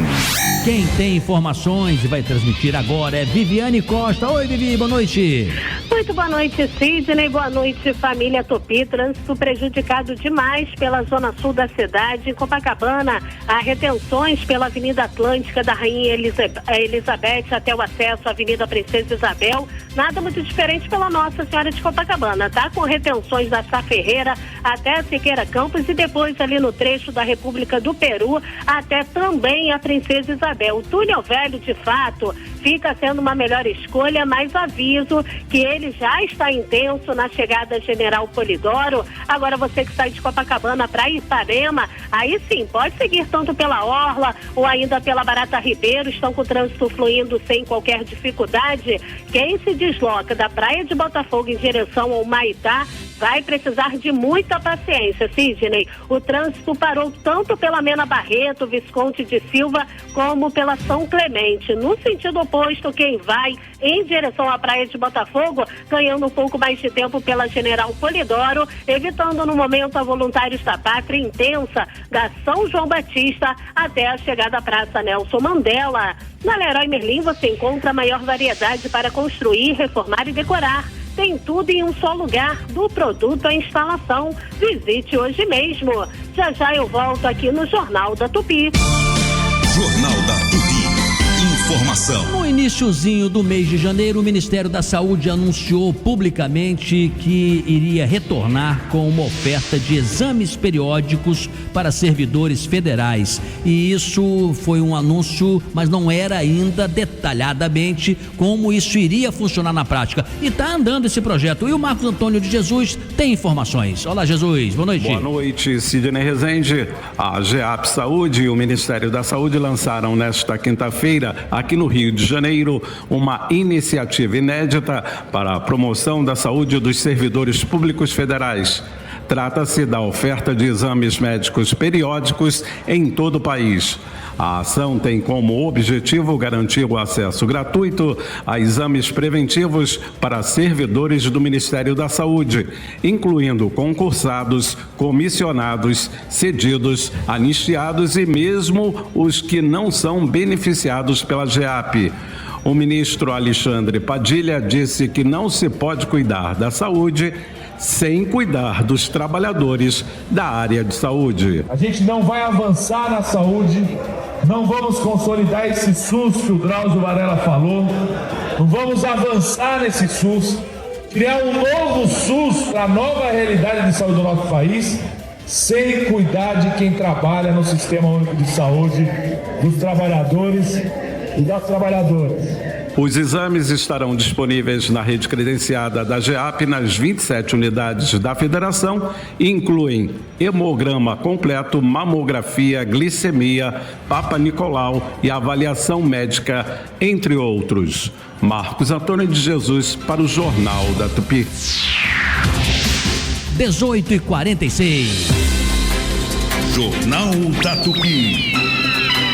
Quem tem informações e vai transmitir agora é Viviane Costa. Oi, Vivi, boa noite. Muito boa noite, Sidney. Boa noite, família Tupi. Trânsito prejudicado demais pela zona sul da cidade. Em Copacabana, há retenções pela Avenida Atlântica da Rainha Elizabeth até o acesso à Avenida Princesa Isabel. Nada muito diferente pela Nossa Senhora de Copacabana, tá? Com retenções da Sá Ferreira até a Siqueira Campos e depois ali no trecho da República do Peru até também a Princesa Isabel. O túnel velho, de fato, fica sendo uma melhor escolha, mas aviso que ele já está intenso na chegada General Polidoro. Agora você que sai de Copacabana para Ipanema, aí sim, pode seguir tanto pela Orla ou ainda pela Barata Ribeiro, estão com o trânsito fluindo sem qualquer dificuldade. Quem se desloca da Praia de Botafogo em direção ao Maitá vai precisar de muita paciência, Sidney. O trânsito parou tanto pela Mena Barreto, Visconde de Silva, como pela São Clemente. No sentido oposto, quem vai em direção à Praia de Botafogo, ganhando um pouco mais de tempo pela General Polidoro, evitando no momento a Voluntários da Pátria intensa da São João Batista até a chegada à Praça Nelson Mandela. Na Leroy Merlin você encontra a maior variedade para construir, reformar e decorar. Tem tudo em um só lugar, do produto à instalação. Visite hoje mesmo. Já já eu volto aqui no Jornal da Tupi. Jornal da Tupi. Informação. No iniciozinho do mês de janeiro, o Ministério da Saúde anunciou publicamente que iria retornar com uma oferta de exames periódicos para servidores federais. E isso foi um anúncio, mas não era ainda detalhadamente como isso iria funcionar na prática. E está andando esse projeto. E o Marcos Antônio de Jesus tem informações. Olá, Jesus, boa noite. Boa noite, Sidney Rezende. A GEAP Saúde e o Ministério da Saúde lançaram nesta quinta-feira, aqui no Rio de Janeiro, uma iniciativa inédita para a promoção da saúde dos servidores públicos federais. Trata-se da oferta de exames médicos periódicos em todo o país. A ação tem como objetivo garantir o acesso gratuito a exames preventivos para servidores do Ministério da Saúde, incluindo concursados, comissionados, cedidos, anistiados e mesmo os que não são beneficiados pela GEAP. O ministro Alexandre Padilha disse que não se pode cuidar da saúde sem cuidar dos trabalhadores da área de saúde. A gente não vai avançar na saúde, não vamos consolidar esse SUS que o Drauzio Varela falou, não vamos avançar nesse SUS, criar um novo SUS para a nova realidade de saúde do nosso país, sem cuidar de quem trabalha no Sistema Único de Saúde, dos trabalhadores e das trabalhadoras. Os exames estarão disponíveis na rede credenciada da GEAP nas 27 unidades da federação e incluem hemograma completo, mamografia, glicemia, Papa Nicolau e avaliação médica, entre outros. Marcos Antônio de Jesus para o Jornal da Tupi. 18h46. Jornal da Tupi.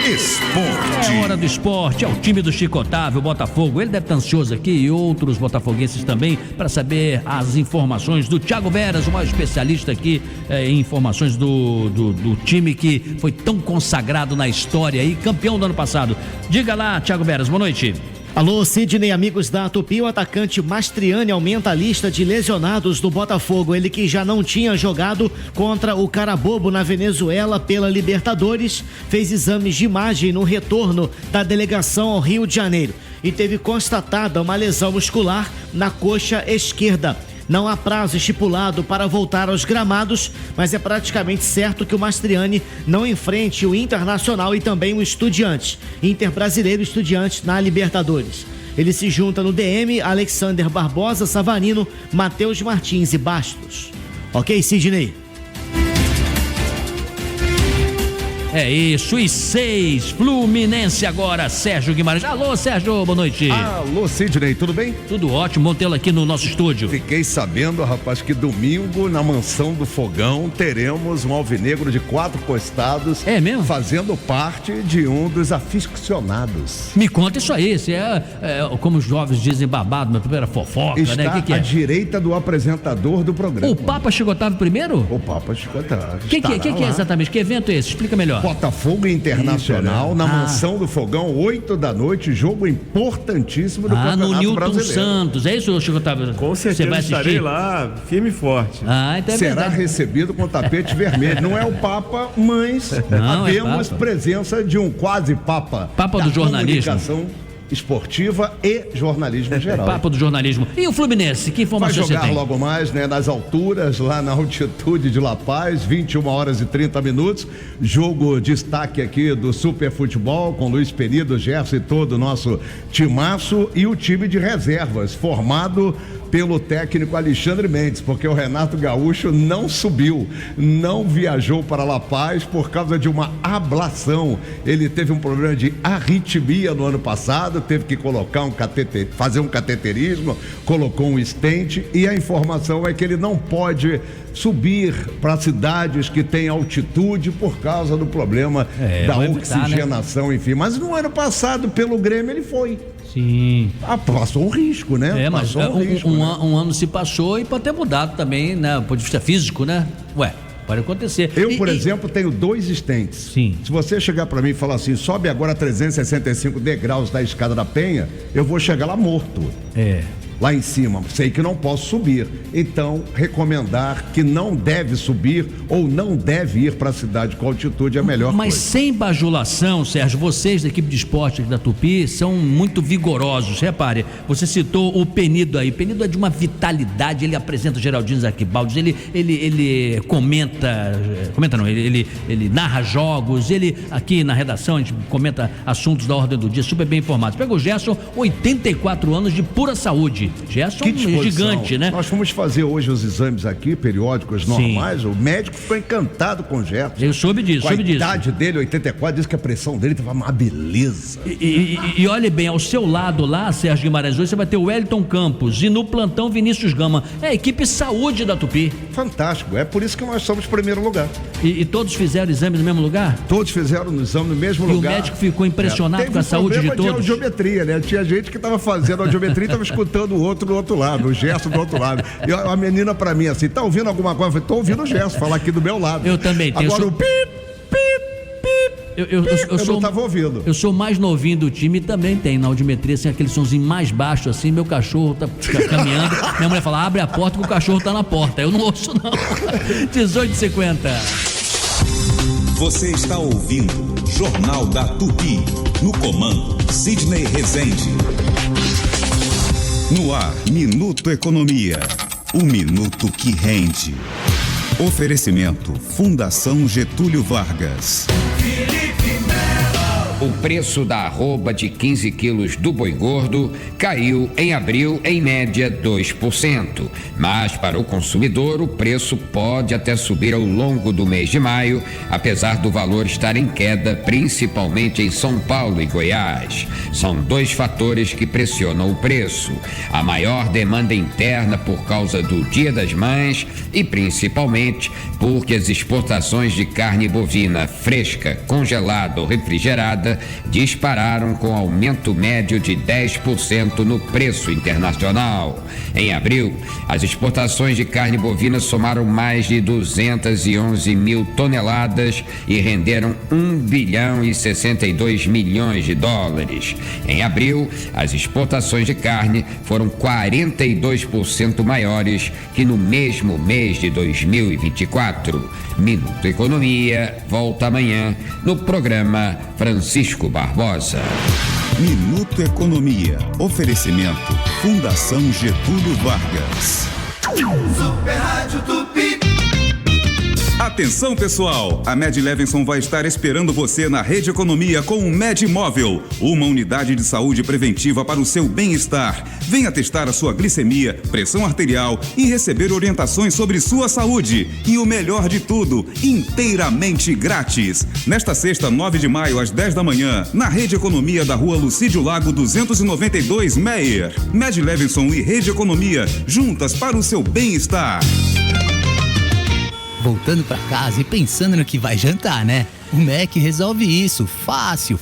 Esporte. É hora do esporte, é o time do Chico Otávio, o Botafogo. Ele deve estar ansioso aqui e outros botafoguenses também para saber as informações do Thiago Veras, o maior especialista aqui em informações do time que foi tão consagrado na história e campeão do ano passado. Diga lá, Thiago Veras, boa noite. Alô, Sidney, amigos da Tupi. O atacante Mastriani aumenta a lista de lesionados do Botafogo. Ele que já não tinha jogado contra o Carabobo na Venezuela pela Libertadores, fez exames de imagem no retorno da delegação ao Rio de Janeiro e teve constatada uma lesão muscular na coxa esquerda. Não há prazo estipulado para voltar aos gramados, mas é praticamente certo que o Mastriani não enfrente o Internacional e também o Estudiantes, Inter Brasileiro e Estudiantes na Libertadores. Ele se junta no DM Alexander Barbosa, Savarino, Matheus Martins e Bastos. Ok, Sidney? É isso, e 6, Fluminense agora, Sérgio Guimarães. Alô, Sérgio, boa noite. Alô, Sidney, tudo bem? Tudo ótimo, bom tê-lo aqui no nosso estúdio. Fiquei sabendo, rapaz, que domingo, na Mansão do Fogão, teremos um alvinegro de 4 costados. É mesmo? Fazendo parte de um dos aficionados. Me conta isso aí, se como os jovens dizem, babado, minha primeira fofoca, Está né? O que é? à direita do apresentador do programa. O Papa Chico Otávio primeiro? O Papa Chico Otávio. O que é exatamente? Que evento é esse? Explica melhor. Botafogo Internacional, na Mansão do Fogão, 8 da noite, jogo importantíssimo do Campeonato no Newton Brasileiro. Santos, é isso, Chico Otávio? Com certeza, você vai assistir? estarei lá, firme e forte. Então é Será verdade. recebido com tapete vermelho. Não é o Papa, mas Não, temos Papa. Presença de um quase Papa. Papa da do jornalismo. Comunicação esportiva e jornalismo geral. Papo do jornalismo. E o Fluminense, que Vai informação você jogar tem? logo mais, né, nas alturas, lá na altitude de La Paz, 21 horas e 30 minutos. Jogo destaque aqui do Super Futebol, com Luiz Penido, Gerson e todo o nosso timaço, e o time de reservas, formado pelo técnico Alexandre Mendes, porque o Renato Gaúcho não subiu, não viajou para La Paz por causa de uma ablação. Ele teve um problema de arritmia no ano passado, teve que colocar fazer um cateterismo, colocou um stent, e a informação é que ele não pode subir para cidades que têm altitude por causa do problema da oxigenação, né? Enfim. Mas no ano passado, pelo Grêmio, ele foi. Sim. Passou um risco, né? Mas passou risco, um ano se passou e pode ter mudado também, né? Do ponto de vista físico, né? Pode acontecer. Eu, por exemplo, tenho 2 stents. Sim. Se você chegar para mim e falar assim, sobe agora 365 degraus da escada da Penha, eu vou chegar lá morto. Lá em cima, sei que não posso subir. Então, recomendar que não deve subir ou não deve ir para a cidade com altitude é a melhor Mas coisa. sem bajulação, Sérgio, vocês da equipe de esporte aqui da Tupi são muito vigorosos. Repare, você citou o Penido aí. O Penido é de uma vitalidade, ele apresenta Geraldino Arquibaldi, ele comenta não, ele narra jogos, ele aqui na redação a gente comenta assuntos da ordem do dia, super bem informados. Pega o Gerson, 84 anos de pura saúde. Gerson é um gigante, né? Nós fomos fazer hoje os exames aqui, periódicos normais. O médico ficou encantado com o Gerson. Eu soube disso, a idade dele, 84, disse que a pressão dele estava uma beleza. E olhe bem, ao seu lado lá, Sérgio Guimarães, hoje você vai ter o Wellington Campos e no plantão Vinícius Gama. É a equipe saúde da Tupi. Fantástico, é por isso que nós somos primeiro lugar. E todos fizeram exame no mesmo lugar? Todos fizeram o exame no mesmo lugar. E o médico ficou impressionado com a saúde de todos? Teve um problema de audiometria, né? Tinha gente que estava fazendo audiometria e estava escutando o outro do outro lado, o Gerson do outro lado. E a menina pra mim assim, tá ouvindo alguma coisa? Eu falei, tô ouvindo o Gerson falar aqui do meu lado. Eu também tenho. Agora o pip, eu não tava ouvindo. Eu sou mais novinho do time e também tem na audiometria, assim, aquele somzinho mais baixo, assim, meu cachorro tá caminhando, minha mulher fala, abre a porta que o cachorro tá na porta. Eu não ouço não. 18h50. Você está ouvindo Jornal da Tupi, no comando Sidney Rezende. No ar, Minuto Economia, o minuto que rende. Oferecimento, Fundação Getúlio Vargas. O preço da arroba de 15 quilos do boi gordo caiu em abril em média 2%. Mas para o consumidor o preço pode até subir ao longo do mês de maio, apesar do valor estar em queda, principalmente em São Paulo e Goiás. São 2 fatores que pressionam o preço: a maior demanda interna por causa do Dia das Mães e principalmente porque as exportações de carne bovina fresca, congelada ou refrigerada dispararam com aumento médio de 10% no preço internacional. Em abril, as exportações de carne bovina somaram mais de 211 mil toneladas e renderam 1 bilhão e 62 milhões de dólares. Em abril, as exportações de carne foram 42% maiores que no mesmo mês de 2024. Minuto Economia volta amanhã no programa Francisco Barbosa. Minuto Economia. Oferecimento, Fundação Getúlio Vargas. Super Rádio Tupi. Atenção, pessoal! A Med Levinson vai estar esperando você na Rede Economia com o Med Móvel, uma unidade de saúde preventiva para o seu bem-estar. Venha testar a sua glicemia, pressão arterial e receber orientações sobre sua saúde. E o melhor de tudo, inteiramente grátis. Nesta sexta, 9 de maio, às 10 da manhã, na Rede Economia da Rua Lucídio Lago 292, Meier. Med Levinson e Rede Economia, juntas para o seu bem-estar. Voltando pra casa e pensando no que vai jantar, né? O Mac resolve isso fácil.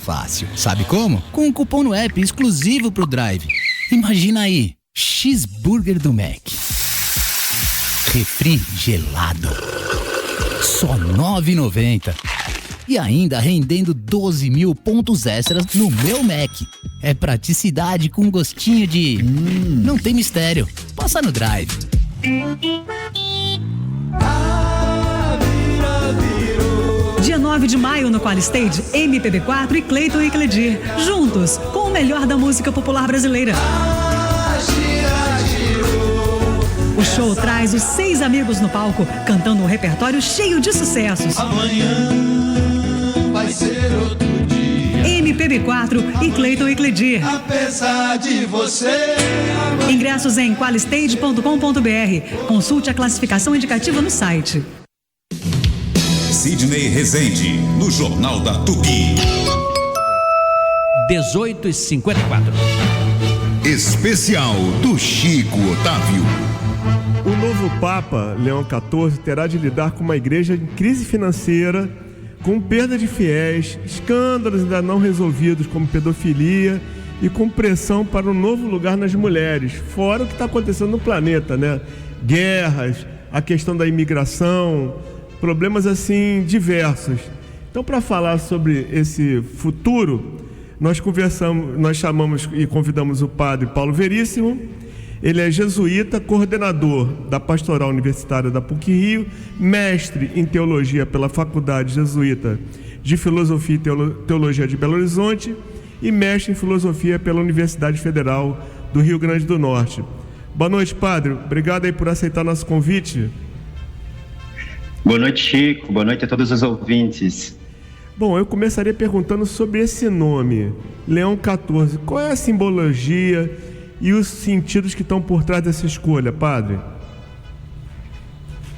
Sabe como? Com um cupom no app exclusivo pro Drive. Imagina aí, cheeseburger do Mac. Refri gelado. Só R$ 9,90. E ainda rendendo 12 mil pontos extras no meu Mac. É praticidade com gostinho de... Não tem mistério. Passa no Drive. Dia 9 de maio no Qualistage, MPB4 e Cleiton e Cledir, juntos com o melhor da música popular brasileira. O show traz os 6 amigos no palco, cantando um repertório cheio de sucessos. Amanhã vai ser outro dia. MPB4 e Cleiton e Cledir. Apesar de você. Ingressos em qualistage.com.br. Consulte a classificação indicativa no site. Sidney Rezende, no Jornal da Tupi. 18h54. Especial do Chico Otávio. O novo Papa, Leão XIV, terá de lidar com uma igreja em crise financeira, com perda de fiéis, escândalos ainda não resolvidos como pedofilia e com pressão para um novo lugar nas mulheres, fora o que está acontecendo no planeta, né? Guerras, a questão da imigração, problemas assim diversos. Então, para falar sobre esse futuro, nós chamamos e convidamos o padre Paulo Veríssimo. Ele é jesuíta, coordenador da Pastoral Universitária da PUC-Rio, mestre em teologia pela Faculdade Jesuíta de Filosofia e Teologia de Belo Horizonte e mestre em filosofia pela Universidade Federal do Rio Grande do Norte. Boa noite, padre. Obrigado aí por aceitar nosso convite. Boa noite, Chico. Boa noite a todos os ouvintes. Bom, eu começaria perguntando sobre esse nome, Leão XIV. Qual é a simbologia e os sentidos que estão por trás dessa escolha, padre?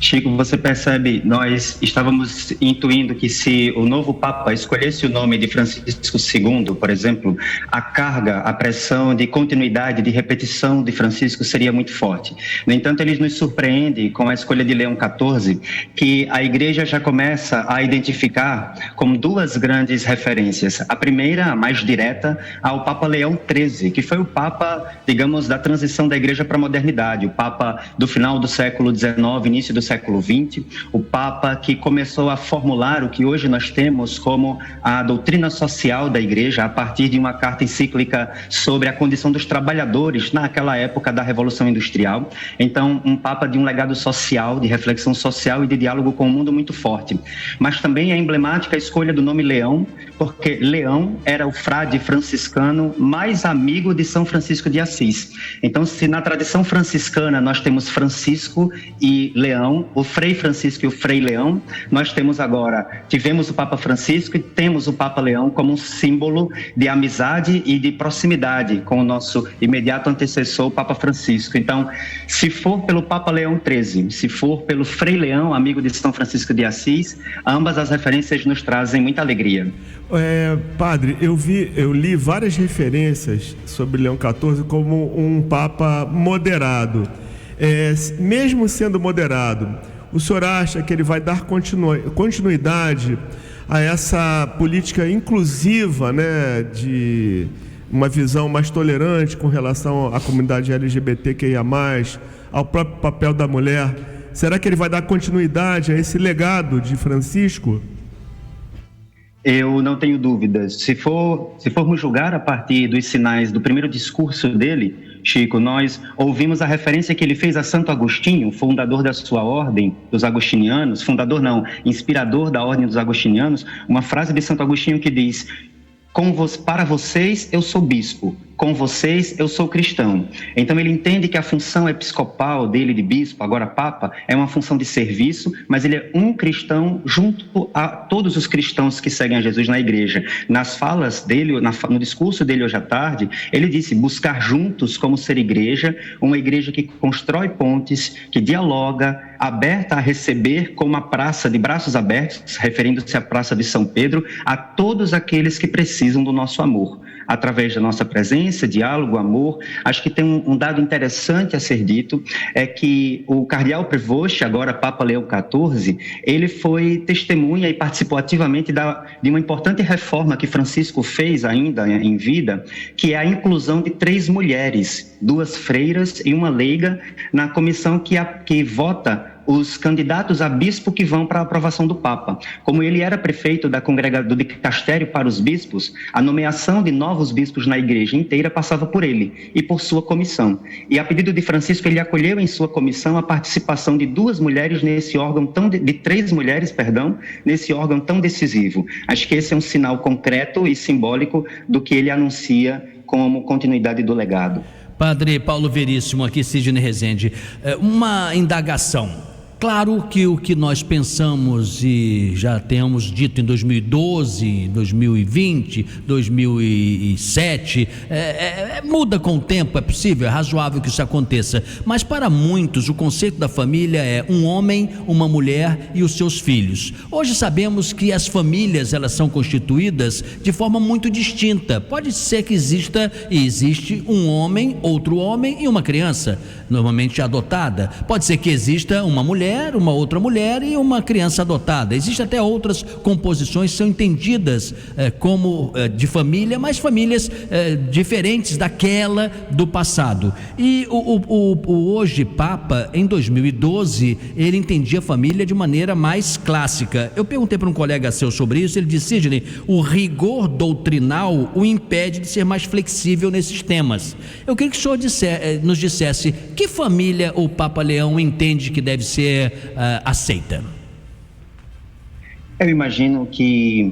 Chico, você percebe, nós estávamos intuindo que se o novo Papa escolhesse o nome de Francisco II, por exemplo, a carga, a pressão de continuidade, de repetição de Francisco seria muito forte. No entanto, ele nos surpreende com a escolha de Leão XIV, que a Igreja já começa a identificar como 2 grandes referências. A primeira, a mais direta, ao Papa Leão XIII, que foi o Papa, digamos, da transição da Igreja para a modernidade, o Papa do final do século XIX, início do século XX, o Papa que começou a formular o que hoje nós temos como a doutrina social da Igreja a partir de uma carta encíclica sobre a condição dos trabalhadores naquela época da Revolução Industrial. Então, um Papa de um legado social, de reflexão social e de diálogo com o mundo muito forte. Mas também é emblemática a escolha do nome Leão, porque Leão era o frade franciscano mais amigo de São Francisco de Assis. Então, se na tradição franciscana nós temos Francisco e Leão, o Frei Francisco e o Frei Leão, nós tivemos o Papa Francisco e temos o Papa Leão como um símbolo de amizade e de proximidade com o nosso imediato antecessor, o Papa Francisco. Então, se for pelo Papa Leão XIII, se for pelo Frei Leão, amigo de São Francisco de Assis, ambas as referências nos trazem muita alegria. Padre, eu li várias referências sobre Leão XIV como um Papa moderado. Mesmo sendo moderado, o senhor acha que ele vai dar continuidade a essa política inclusiva, né, de uma visão mais tolerante com relação à comunidade LGBTQIA+, ao próprio papel da mulher? Será que ele vai dar continuidade a esse legado de Francisco? Eu não tenho dúvidas. Se formos julgar a partir dos sinais do primeiro discurso dele, Chico, nós ouvimos a referência que ele fez a Santo Agostinho, fundador da sua ordem dos agostinianos, inspirador da ordem dos agostinianos, uma frase de Santo Agostinho que diz: para vocês eu sou bispo, com vocês, eu sou cristão. Então ele entende que a função episcopal dele de bispo, agora papa, é uma função de serviço, mas ele é um cristão junto a todos os cristãos que seguem a Jesus na igreja. Nas falas dele, no discurso dele hoje à tarde, ele disse buscar juntos como ser igreja, uma igreja que constrói pontes, que dialoga, aberta a receber como a praça de braços abertos, referindo-se à Praça de São Pedro, a todos aqueles que precisam do nosso amor. Através da nossa presença, diálogo, amor. Acho que tem um dado interessante a ser dito, é que o cardeal Prevost, agora Papa Leão XIV, ele foi testemunha e participou ativamente de uma importante reforma que Francisco fez ainda em vida, que é a inclusão de 3 mulheres, 2 freiras e uma leiga, na comissão que vota os candidatos a bispo que vão para a aprovação do Papa. Como ele era prefeito do dicastério para os bispos, a nomeação de novos bispos na igreja inteira passava por ele e por sua comissão. E a pedido de Francisco, ele acolheu em sua comissão a participação de 2 mulheres nesse órgão de 3 mulheres, nesse órgão tão decisivo. Acho que esse é um sinal concreto e simbólico do que ele anuncia como continuidade do legado. Padre Paulo Veríssimo, aqui Sidney Rezende, uma indagação. Claro que o que nós pensamos e já temos dito em 2012, 2020, 2007, muda com o tempo, é possível, é razoável que isso aconteça. Mas para muitos o conceito da família é um homem, uma mulher e os seus filhos. Hoje sabemos que as famílias, elas são constituídas de forma muito distinta. Pode ser que existe um homem, outro homem e uma criança, normalmente adotada. Pode ser que exista uma mulher, uma outra mulher e uma criança adotada. Existem até outras composições que são entendidas como de família, mas famílias diferentes daquela do passado. E o hoje Papa, em 2012, ele entendia a família de maneira mais clássica. Eu perguntei para um colega seu sobre isso, ele disse: Sidney, o rigor doutrinal o impede de ser mais flexível nesses temas. Eu queria que o senhor nos dissesse que família o Papa Leão entende que deve ser aceita. Eu imagino que,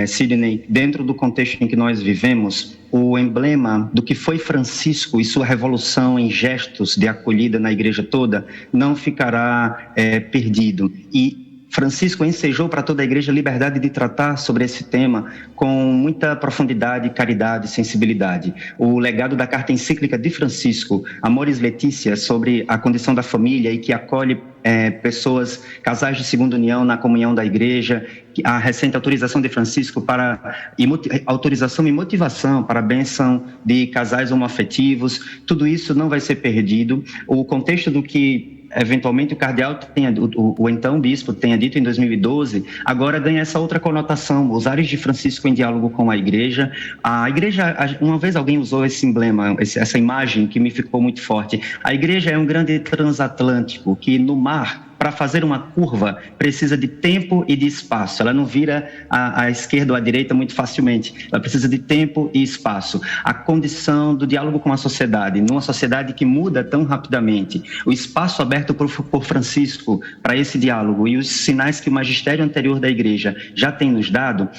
Sidney, dentro do contexto em que nós vivemos, o emblema do que foi Francisco e sua revolução em gestos de acolhida na igreja toda não ficará perdido. E Francisco ensejou para toda a igreja a liberdade de tratar sobre esse tema com muita profundidade, caridade e sensibilidade. O legado da carta encíclica de Francisco, Amoris Laetitia, sobre a condição da família e que acolhe pessoas, casais de segunda união na comunhão da igreja, a recente autorização de Francisco para autorização e motivação para a bênção de casais homoafetivos, tudo isso não vai ser perdido. O contexto do que eventualmente o cardeal o então bispo tenha dito em 2012, agora ganha essa outra conotação, os ares de Francisco em diálogo com a igreja. A igreja, uma vez alguém usou esse emblema, essa imagem que me ficou muito forte. A igreja é um grande transatlântico que no mar, para fazer uma curva, precisa de tempo e de espaço. Ela não vira à esquerda ou à direita muito facilmente. Ela precisa de tempo e espaço. A condição do diálogo com a sociedade, numa sociedade que muda tão rapidamente, o espaço aberto por Francisco para esse diálogo e os sinais que o magistério anterior da igreja já tem nos dado,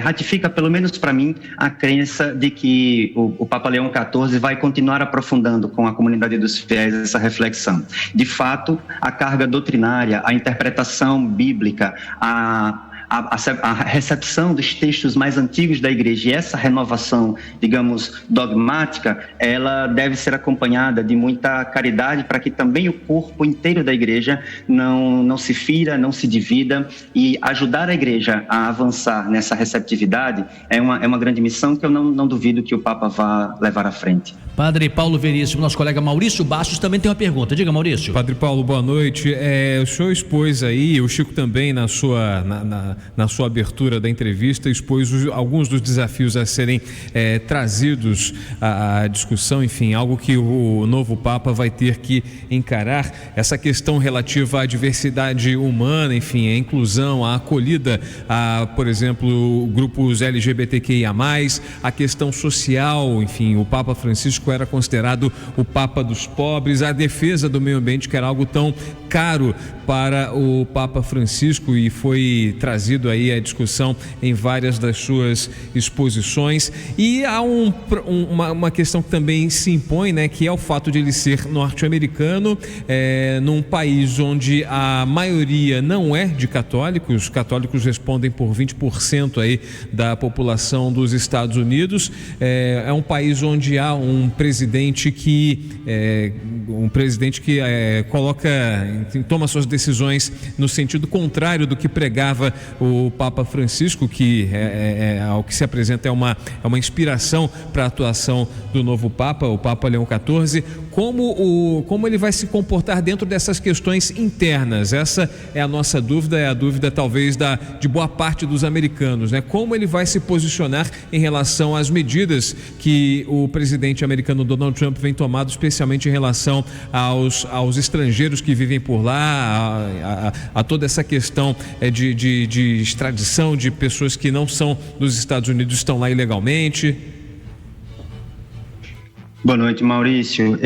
ratifica, pelo menos para mim, a crença de que o Papa Leão XIV vai continuar aprofundando com a comunidade dos fiéis essa reflexão. De fato, a carga doutrinária, a interpretação bíblica, a recepção dos textos mais antigos da igreja e essa renovação, digamos, dogmática, ela deve ser acompanhada de muita caridade para que também o corpo inteiro da igreja não se fira, não se divida, e ajudar a igreja a avançar nessa receptividade é uma grande missão que eu não duvido que o Papa vá levar à frente. Padre Paulo Veríssimo, nosso colega Maurício Bastos também tem uma pergunta. Diga, Maurício. Padre Paulo, boa noite. O senhor expôs aí, o Chico também na sua abertura da entrevista expôs alguns dos desafios a serem trazidos à discussão, enfim, algo que o novo Papa vai ter que encarar, essa questão relativa à diversidade humana, enfim, a inclusão, a acolhida a, por exemplo, grupos LGBTQIA+, a questão social, enfim, o Papa Francisco era considerado o Papa dos pobres, a defesa do meio ambiente, que era algo tão caro para o Papa Francisco e foi trazido aí à discussão em várias das suas exposições. E há uma questão que também se impõe, né, que é o fato de ele ser norte-americano, num país onde a maioria não é de católicos. Os católicos respondem por 20% aí da população dos Estados Unidos. É um país onde há um presidente que toma suas decisões no sentido contrário do que pregava o Papa Francisco, que ao que se apresenta é uma inspiração para a atuação do novo Papa, o Papa Leão XIV. Como ele vai se comportar dentro dessas questões internas? Essa é a nossa dúvida, é a dúvida talvez de boa parte dos americanos, né? Como ele vai se posicionar em relação às medidas que o presidente americano Donald Trump vem tomando, especialmente em relação aos estrangeiros que vivem por lá, a toda essa questão de extradição de pessoas que não são dos Estados Unidos, estão lá ilegalmente. Boa noite, Maurício.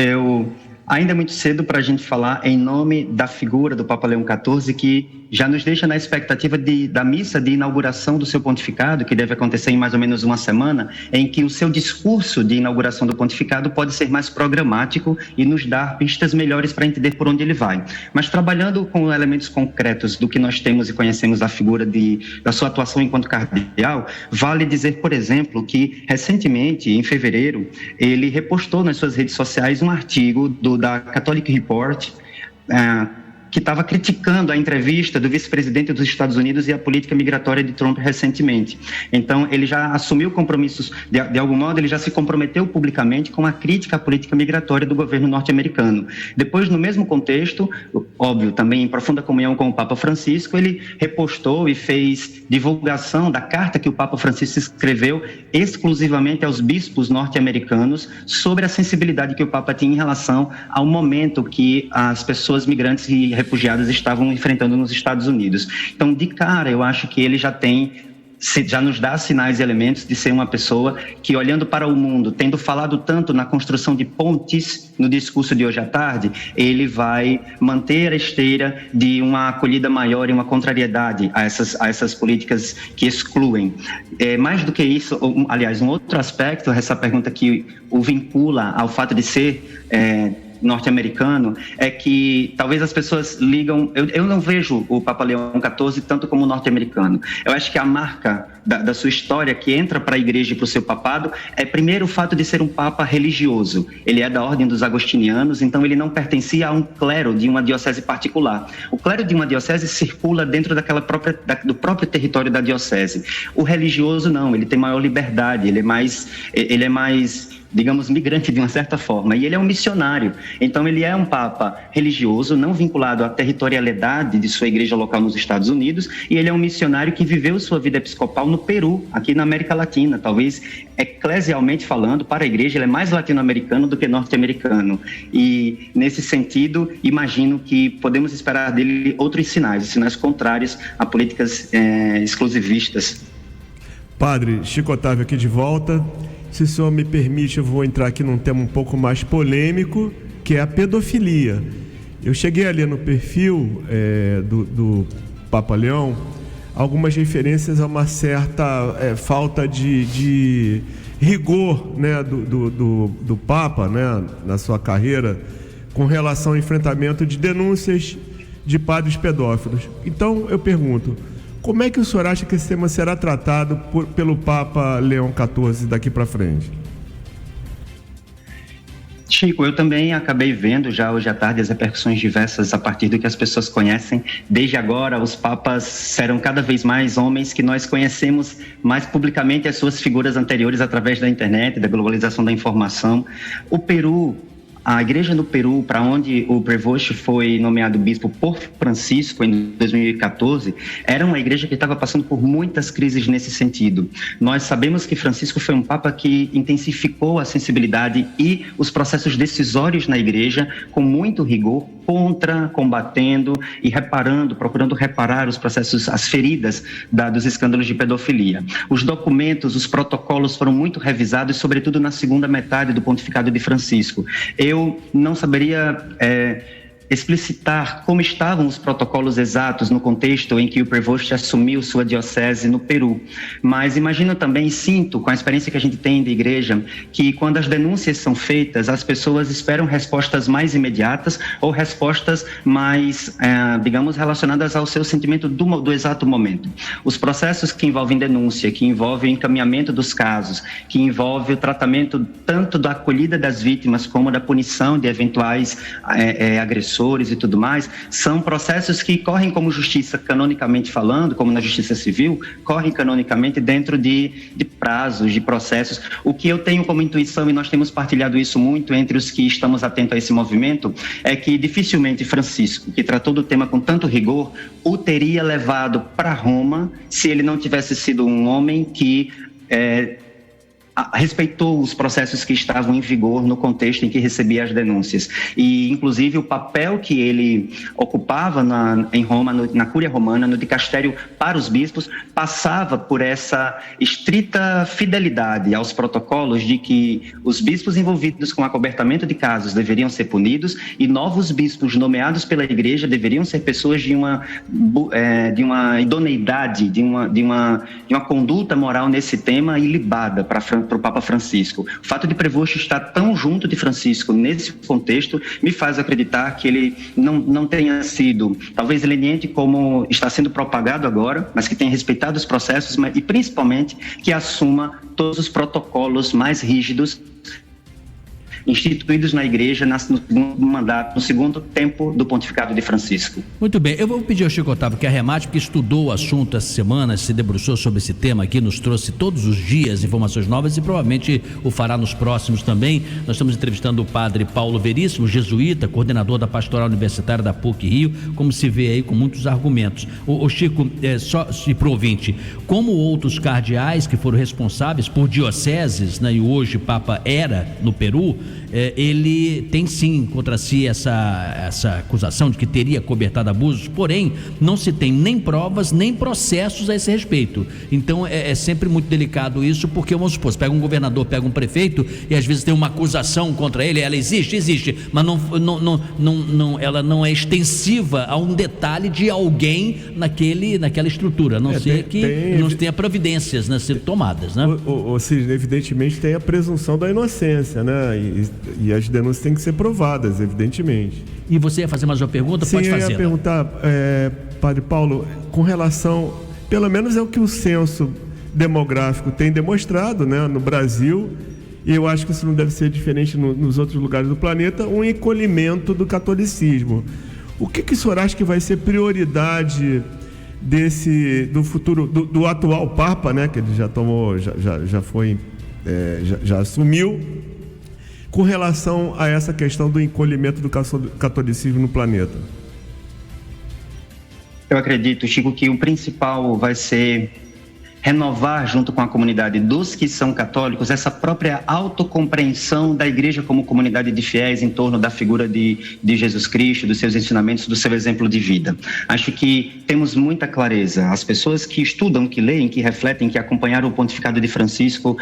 Ainda é muito cedo para a gente falar em nome da figura do Papa Leão XIV, que já nos deixa na expectativa da missa de inauguração do seu pontificado, que deve acontecer em mais ou menos uma semana, em que o seu discurso de inauguração do pontificado pode ser mais programático e nos dar pistas melhores para entender por onde ele vai. Mas trabalhando com elementos concretos do que nós temos e conhecemos da figura da sua atuação enquanto cardeal, vale dizer, por exemplo, que recentemente, em fevereiro, ele repostou nas suas redes sociais um artigo da Catholic Report, que estava criticando a entrevista do vice-presidente dos Estados Unidos e a política migratória de Trump recentemente. Então, ele já assumiu compromissos, de algum modo, ele já se comprometeu publicamente com a crítica à política migratória do governo norte-americano. Depois, no mesmo contexto, óbvio, também em profunda comunhão com o Papa Francisco, ele repostou e fez divulgação da carta que o Papa Francisco escreveu exclusivamente aos bispos norte-americanos sobre a sensibilidade que o Papa tinha em relação ao momento que as pessoas migrantes e refugiados estavam enfrentando nos Estados Unidos. Então, de cara, eu acho que ele já nos dá sinais e elementos de ser uma pessoa que, olhando para o mundo, tendo falado tanto na construção de pontes no discurso de hoje à tarde, ele vai manter a esteira de uma acolhida maior e uma contrariedade a essas políticas que excluem. Mais do que isso, aliás, um outro aspecto, essa pergunta que o vincula ao fato de ser norte-americano, é que talvez as pessoas ligam... Eu não vejo o Papa Leão XIV tanto como norte-americano. Eu acho que a marca da sua história que entra para a igreja e para o seu papado é, primeiro, o fato de ser um papa religioso. Ele é da ordem dos agostinianos, então ele não pertencia a um clero de uma diocese particular. O clero de uma diocese circula dentro do próprio território da diocese. O religioso não, ele tem maior liberdade, ele é mais digamos, migrante de uma certa forma, e ele é um missionário. Então ele é um papa religioso, não vinculado à territorialidade de sua igreja local nos Estados Unidos, e ele é um missionário que viveu sua vida episcopal no Peru, aqui na América Latina. Talvez, eclesialmente falando, para a igreja ele é mais latino-americano do que norte-americano, e nesse sentido imagino que podemos esperar dele outros sinais contrários a políticas exclusivistas. Padre Chico Otávio aqui de volta. Se o senhor me permite, eu vou entrar aqui num tema um pouco mais polêmico, que é a pedofilia. Eu cheguei ali no perfil do Papa Leão algumas referências a uma certa falta de rigor, né, do Papa, né, na sua carreira, com relação ao enfrentamento de denúncias de padres pedófilos. Então, eu pergunto, como é que o senhor acha que esse tema será tratado pelo Papa Leão XIV daqui para frente? Chico, eu também acabei vendo já hoje à tarde as repercussões diversas a partir do que as pessoas conhecem. Desde agora, os papas serão cada vez mais homens que nós conhecemos mais publicamente as suas figuras anteriores através da internet, da globalização da informação. O Peru... A igreja no Peru, para onde o Prevost foi nomeado bispo por Francisco em 2014, era uma igreja que estava passando por muitas crises nesse sentido. Nós sabemos que Francisco foi um papa que intensificou a sensibilidade e os processos decisórios na igreja com muito rigor, combatendo e procurando reparar os processos, as feridas dos escândalos de pedofilia. Os documentos, os protocolos foram muito revisados, sobretudo na segunda metade do pontificado de Francisco. Eu não saberia explicitar como estavam os protocolos exatos no contexto em que o Prevost assumiu sua diocese no Peru. Mas imagino também, sinto, com a experiência que a gente tem de igreja, que quando as denúncias são feitas, as pessoas esperam respostas mais imediatas ou respostas mais, digamos, relacionadas ao seu sentimento do exato momento. Os processos que envolvem denúncia, que envolvem o encaminhamento dos casos, que envolve o tratamento tanto da acolhida das vítimas como da punição de eventuais agressores e tudo mais, são processos que correm como justiça canonicamente falando, como na justiça civil, correm canonicamente dentro de prazos, de processos. O que eu tenho como intuição, e nós temos partilhado isso muito entre os que estamos atentos a esse movimento, é que dificilmente Francisco, que tratou do tema com tanto rigor, o teria levado para Roma se ele não tivesse sido um homem que respeitou os processos que estavam em vigor no contexto em que recebia as denúncias. E, inclusive, o papel que ele ocupava em Roma, na Cúria Romana, no dicastério para os bispos, passava por essa estrita fidelidade aos protocolos de que os bispos envolvidos com acobertamento de casos deveriam ser punidos e novos bispos nomeados pela Igreja deveriam ser pessoas de uma idoneidade, de uma conduta moral nesse tema ilibada para o Papa Francisco. O fato de Prevost estar tão junto de Francisco nesse contexto me faz acreditar que ele não tenha sido, talvez, leniente como está sendo propagado agora, mas que tenha respeitado os processos e, principalmente, que assuma todos os protocolos mais rígidos instituídos na Igreja no segundo tempo do pontificado de Francisco. Muito bem, eu vou pedir ao Chico Otávio que arremate, porque estudou o assunto essa semana, se debruçou sobre esse tema aqui, nos trouxe todos os dias informações novas e provavelmente o fará nos próximos também. Nós estamos entrevistando o padre Paulo Veríssimo, jesuíta, coordenador da Pastoral Universitária da PUC Rio, como se vê aí com muitos argumentos. O Chico, só se pro ouvinte, como outros cardeais que foram responsáveis por dioceses, né, e hoje Papa era no Peru, ele tem sim contra si essa acusação de que teria cobertado abusos, porém não se tem nem provas nem processos a esse respeito. Então é sempre muito delicado isso, porque vamos supor, pega um governador, pega um prefeito e às vezes tem uma acusação contra ele, ela existe, mas ela não é extensiva a um detalhe de alguém naquela estrutura, a não ser que não tenha providências, né, sendo tomadas, né? Ou seja, evidentemente tem a presunção da inocência, né? E as denúncias têm que ser provadas, evidentemente. E você ia fazer mais uma pergunta? Sim, pode fazer. Eu ia perguntar, Padre Paulo, com relação, pelo menos é o que o censo demográfico tem demonstrado, né, no Brasil, e eu acho que isso não deve ser diferente nos outros lugares do planeta, um encolhimento do catolicismo. O que o senhor acha que vai ser prioridade do futuro, do atual Papa, né, que ele já tomou, já assumiu, com relação a essa questão do encolhimento do catolicismo no planeta? Eu acredito, Chico, que o principal vai ser renovar junto com a comunidade dos que são católicos essa própria autocompreensão da Igreja como comunidade de fiéis em torno da figura de Jesus Cristo, dos seus ensinamentos, do seu exemplo de vida. Acho que temos muita clareza. As pessoas que estudam, que leem, que refletem, que acompanharam o pontificado de Francisco,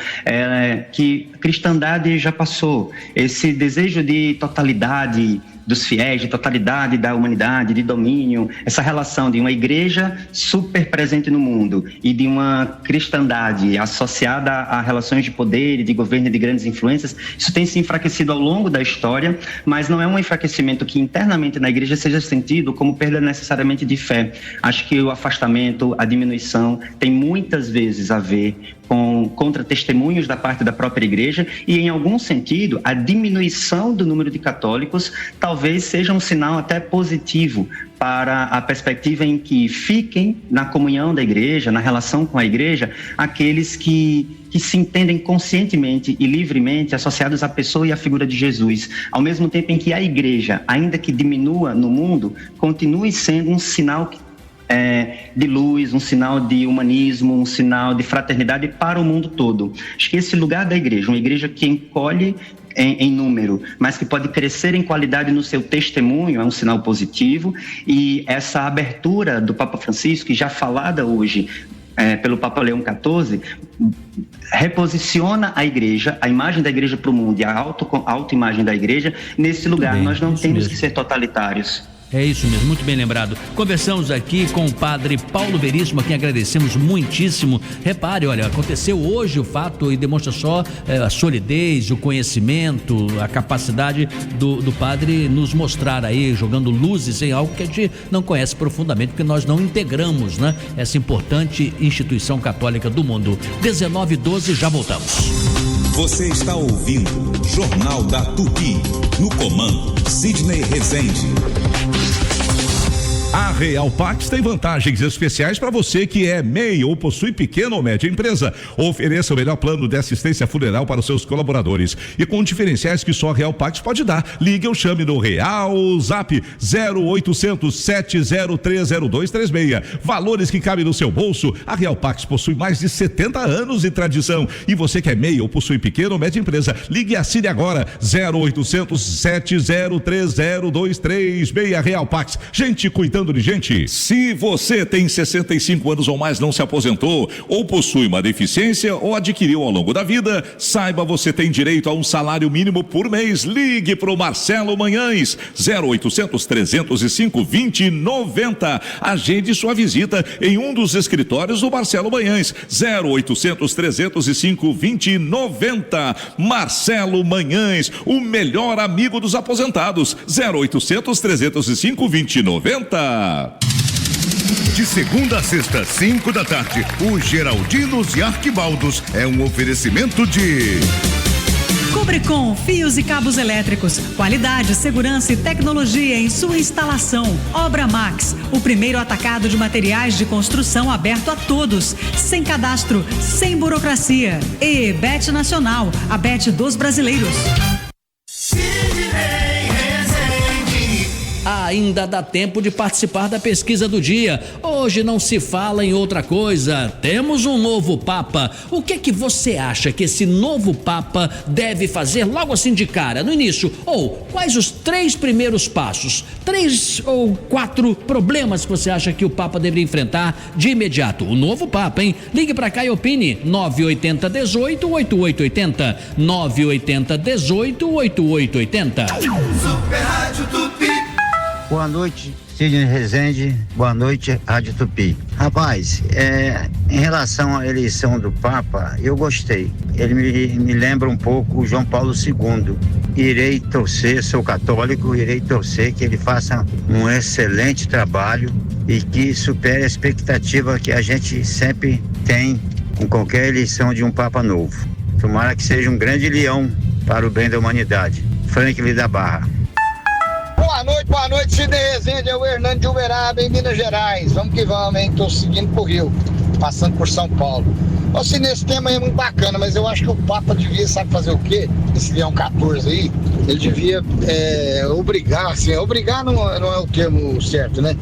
que a cristandade já passou. Esse desejo de totalidade dos fiéis, de totalidade da humanidade, de domínio, essa relação de uma igreja super presente no mundo e de uma cristandade associada a relações de poder e de governo e de grandes influências, isso tem se enfraquecido ao longo da história, mas não é um enfraquecimento que internamente na igreja seja sentido como perda necessariamente de fé. Acho que o afastamento, a diminuição tem muitas vezes a ver com contra-testemunhos da parte da própria igreja e, em algum sentido, a diminuição do número de católicos talvez seja um sinal até positivo para a perspectiva em que fiquem na comunhão da igreja, na relação com a igreja, aqueles que se entendem conscientemente e livremente associados à pessoa e à figura de Jesus, ao mesmo tempo em que a igreja, ainda que diminua no mundo, continue sendo um sinal de luz, um sinal de humanismo, um sinal de fraternidade para o mundo todo. Acho que esse lugar da igreja, uma igreja que encolhe em número, mas que pode crescer em qualidade no seu testemunho, é um sinal positivo, e essa abertura do Papa Francisco, já falada hoje, pelo Papa Leão XIV, reposiciona a igreja, a imagem da igreja para o mundo e a autoimagem da igreja nesse lugar. Bem, nós não temos mesmo que ser totalitários. É isso mesmo, muito bem lembrado. Conversamos aqui com o padre Paulo Veríssimo, a quem agradecemos muitíssimo. Repare, olha, aconteceu hoje o fato e demonstra só a solidez, o conhecimento, a capacidade do padre nos mostrar aí, jogando luzes em algo que a gente não conhece profundamente, porque nós não integramos, né, essa importante instituição católica do mundo. 19h12, já voltamos. Você está ouvindo Jornal da Tupi. No comando, Sidney Rezende. A Real Pax tem vantagens especiais para você que é MEI ou possui pequena ou média empresa. Ofereça o melhor plano de assistência funeral para os seus colaboradores e com diferenciais que só a Real Pax pode dar. Ligue ou chame no Real Zap 0800 7030236. Valores que cabem no seu bolso. A Real Pax possui mais de 70 anos de tradição. E você que é MEI ou possui pequena ou média empresa, ligue e assine agora 0800 7030236. Real Pax, gente cuidando de gente. Se você tem 65 anos ou mais, não se aposentou ou possui uma deficiência ou adquiriu ao longo da vida, saiba, você tem direito a um salário mínimo por mês. Ligue pro Marcelo Manhães 0800 305 2090. Agende sua visita em um dos escritórios do Marcelo Manhães 0800 305 2090. Marcelo Manhães, o melhor amigo dos aposentados. 0800 305 2090. De segunda a sexta, 5 da tarde, o Geraldinos e Arquibaldos é um oferecimento de... Cobricom, fios e cabos elétricos, qualidade, segurança e tecnologia em sua instalação. Obra Max, o primeiro atacado de materiais de construção aberto a todos, sem cadastro, sem burocracia. E Bet Nacional, a Bet dos brasileiros. Ainda dá tempo de participar da pesquisa do dia. Hoje não se fala em outra coisa. Temos um novo Papa. O que é que você acha que esse novo Papa deve fazer logo assim de cara, no início? Ou quais os 3 primeiros passos? 3 ou 4 problemas que você acha que o Papa deveria enfrentar de imediato? O novo Papa, hein? Ligue pra cá e opine. 980 18 8880. 980 18 8880. Super Rádio Tupi. Boa noite, Sidney Rezende. Boa noite, Rádio Tupi. Rapaz, em relação à eleição do Papa, eu gostei. Ele me lembra um pouco o João Paulo II. Irei torcer, sou católico, irei torcer que ele faça um excelente trabalho e que supere a expectativa que a gente sempre tem com qualquer eleição de um Papa novo. Tomara que seja um grande leão para o bem da humanidade. Franklin da Barra. Boa noite, Sidney Rezende, é o Hernando de Uberaba, em Minas Gerais. Vamos que vamos, hein? Tô seguindo pro Rio, passando por São Paulo. Sidney, esse tema é muito bacana, mas eu acho que o Papa devia, sabe fazer o quê? Esse Leão 14 aí, ele devia obrigar, assim, obrigar não é o termo certo, né?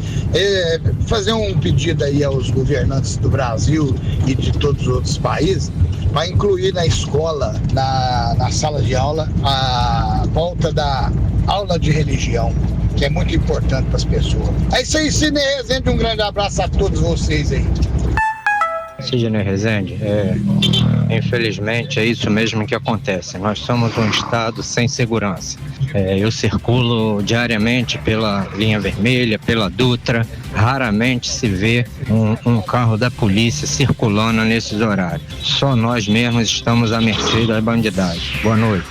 Fazer um pedido aí aos governantes do Brasil e de todos os outros países, para incluir na escola, na sala de aula, a volta da aula de religião, que é muito importante para as pessoas. É isso aí, Sidney Rezende, um grande abraço a todos vocês aí. Sidney Rezende, infelizmente é isso mesmo que acontece. Nós somos um estado sem segurança. Eu circulo diariamente pela linha vermelha, pela Dutra. Raramente se vê um carro da polícia circulando nesses horários. Só nós mesmos estamos à mercê da bandidagem. Boa noite.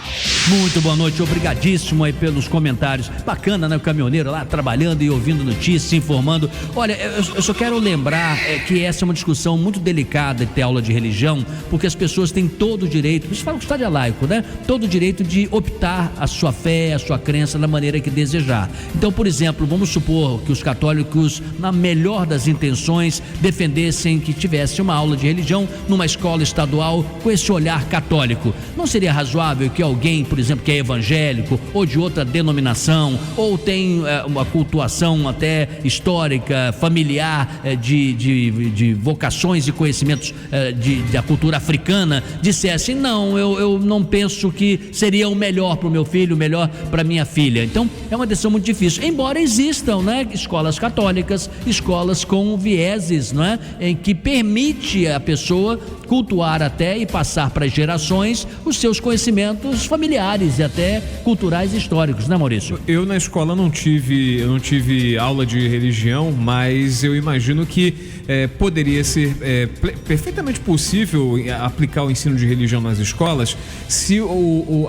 Muito boa noite, obrigadíssimo aí pelos comentários. Bacana, né? O caminhoneiro lá trabalhando e ouvindo notícias, se informando. Olha, eu só quero lembrar que essa é uma discussão muito delicada de ter aula de religião, porque as pessoas têm todo o direito, isso fala que o Estado é laico, né? Todo o direito de optar a sua fé, a sua crença da maneira que desejar. Então, por exemplo, vamos supor que os católicos, na melhor das intenções, defendessem que tivesse uma aula de religião numa escola estadual com esse olhar católico. Não seria razoável que alguém, por exemplo, que é evangélico ou de outra denominação, ou tem uma cultuação até histórica, familiar, de vocações e conhecimentos da cultura africana, dissessem, não, eu não penso que seria o melhor para o meu filho, o melhor para minha filha. Então, é uma decisão muito difícil, embora existam, né, escolas católicas, escolas com vieses, não é, em que permite a pessoa cultuar até e passar para as gerações os seus conhecimentos familiares e até culturais e históricos, né, Maurício? Eu na escola não tive aula de religião, mas eu imagino que poderia ser perfeitamente possível aplicar o ensino de religião nas escolas se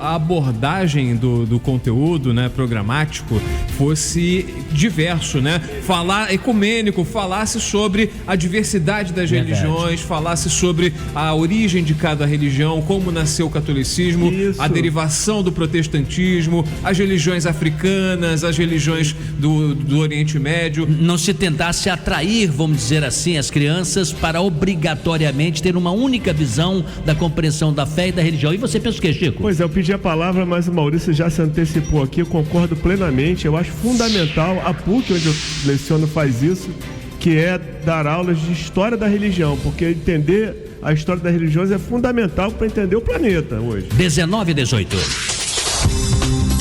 a abordagem do conteúdo, né, programático fosse diverso, né? Falar ecumênico, falasse sobre a diversidade das religiões, falasse sobre a origem de cada religião, como nasceu o catolicismo, a derivação do protestantismo, as religiões africanas, as religiões do Oriente Médio. Não se tentasse atrair, vamos dizer assim, as crianças para obrigatoriamente ter uma única visão da compreensão da fé e da religião. E você pensa o que, Chico? Pois é, eu pedi a palavra, mas o Maurício já se antecipou aqui, eu concordo plenamente. Eu acho fundamental, a PUC, onde eu leciono, faz isso, que é dar aulas de história da religião, porque entender a história das religiões é fundamental para entender o planeta hoje. 19 e 18.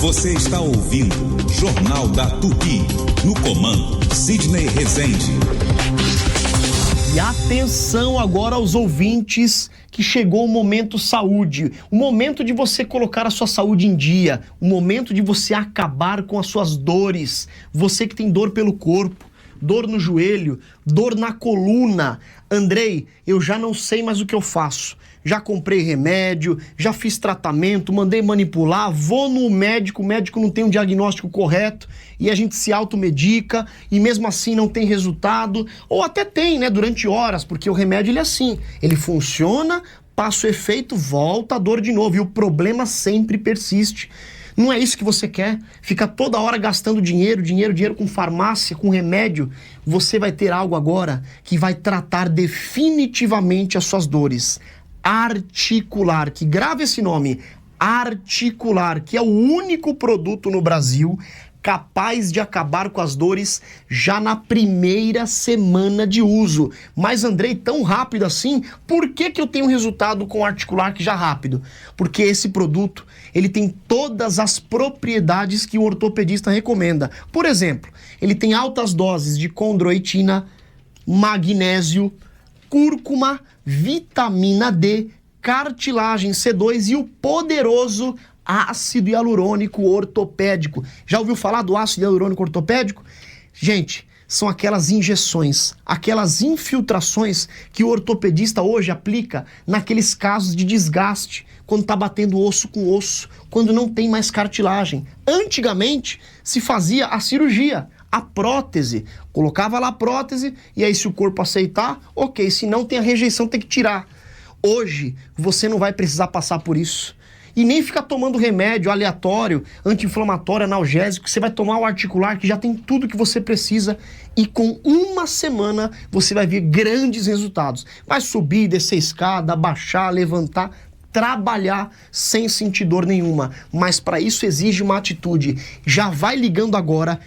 Você está ouvindo Jornal da Tupi. No comando, Sidney Rezende. E atenção agora aos ouvintes, que chegou o momento saúde, o momento de você colocar a sua saúde em dia, o momento de você acabar com as suas dores. Você que tem dor pelo corpo, dor no joelho, dor na coluna. Andrei, eu já não sei mais o que eu faço. Já comprei remédio, já fiz tratamento, mandei manipular, vou no médico, o médico não tem um diagnóstico correto e a gente se automedica e mesmo assim não tem resultado, ou até tem, né, durante horas, porque o remédio ele é assim, ele funciona, passa o efeito, volta a dor de novo e o problema sempre persiste. Não é isso que você quer? Ficar toda hora gastando dinheiro com farmácia, com remédio. Você vai ter algo agora que vai tratar definitivamente as suas dores. Articular, que grave esse nome, Articular, que é o único produto no Brasil capaz de acabar com as dores já na primeira semana de uso. Mas, Andrei, tão rápido assim, por que eu tenho resultado com o Articular que já rápido? Porque esse produto, ele tem todas as propriedades que o ortopedista recomenda. Por exemplo, ele tem altas doses de condroitina, magnésio, cúrcuma, vitamina D, cartilagem C2 e o poderoso ácido hialurônico ortopédico. Já ouviu falar do ácido hialurônico ortopédico? Gente, são aquelas injeções, aquelas infiltrações que o ortopedista hoje aplica naqueles casos de desgaste, quando está batendo osso com osso, quando não tem mais cartilagem. Antigamente se fazia a cirurgia, a prótese, colocava lá a prótese e aí se o corpo aceitar, ok, se não tem a rejeição tem que tirar. Hoje você não vai precisar passar por isso. E nem ficar tomando remédio aleatório, anti-inflamatório, analgésico, você vai tomar o Articular que já tem tudo que você precisa e com uma semana você vai ver grandes resultados. Vai subir, descer escada, baixar, levantar, trabalhar sem sentir dor nenhuma. Mas para isso exige uma atitude. Já vai ligando agora.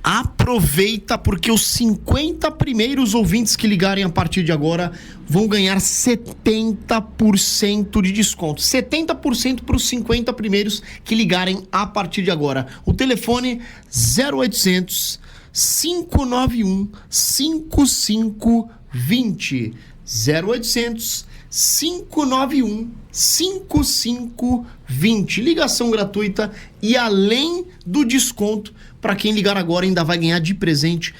Aproveita porque os 50 primeiros ouvintes que ligarem a partir de agora vão ganhar 70% de desconto. 70% para os 50 primeiros que ligarem a partir de agora. O telefone 0800 591 5520. 0800 591 5520. Ligação gratuita e além do desconto, para quem ligar agora ainda vai ganhar de presente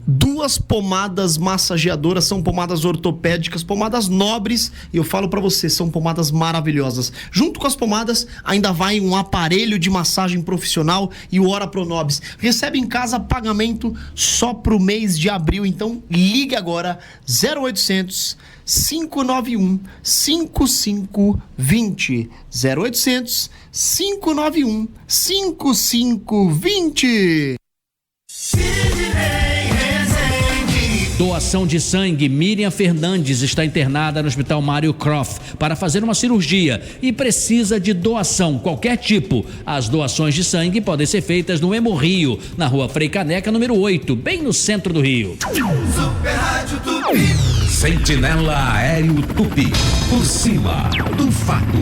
2 pomadas massageadoras, são pomadas ortopédicas, pomadas nobres, e eu falo para você, são pomadas maravilhosas. Junto com as pomadas ainda vai um aparelho de massagem profissional e o Ora Pronobis. Recebe em casa pagamento só pro mês de abril, então ligue agora 0800 591 5520. 0800 591 5520. Doação de sangue. Miriam Fernandes está internada no Hospital Mário Croft para fazer uma cirurgia e precisa de doação, qualquer tipo. As doações de sangue podem ser feitas no Hemorrio, na Rua Frei Caneca, número 8, bem no centro do Rio. Super Rádio Tupi. Sentinela Aéreo Tupi. Por cima do fato.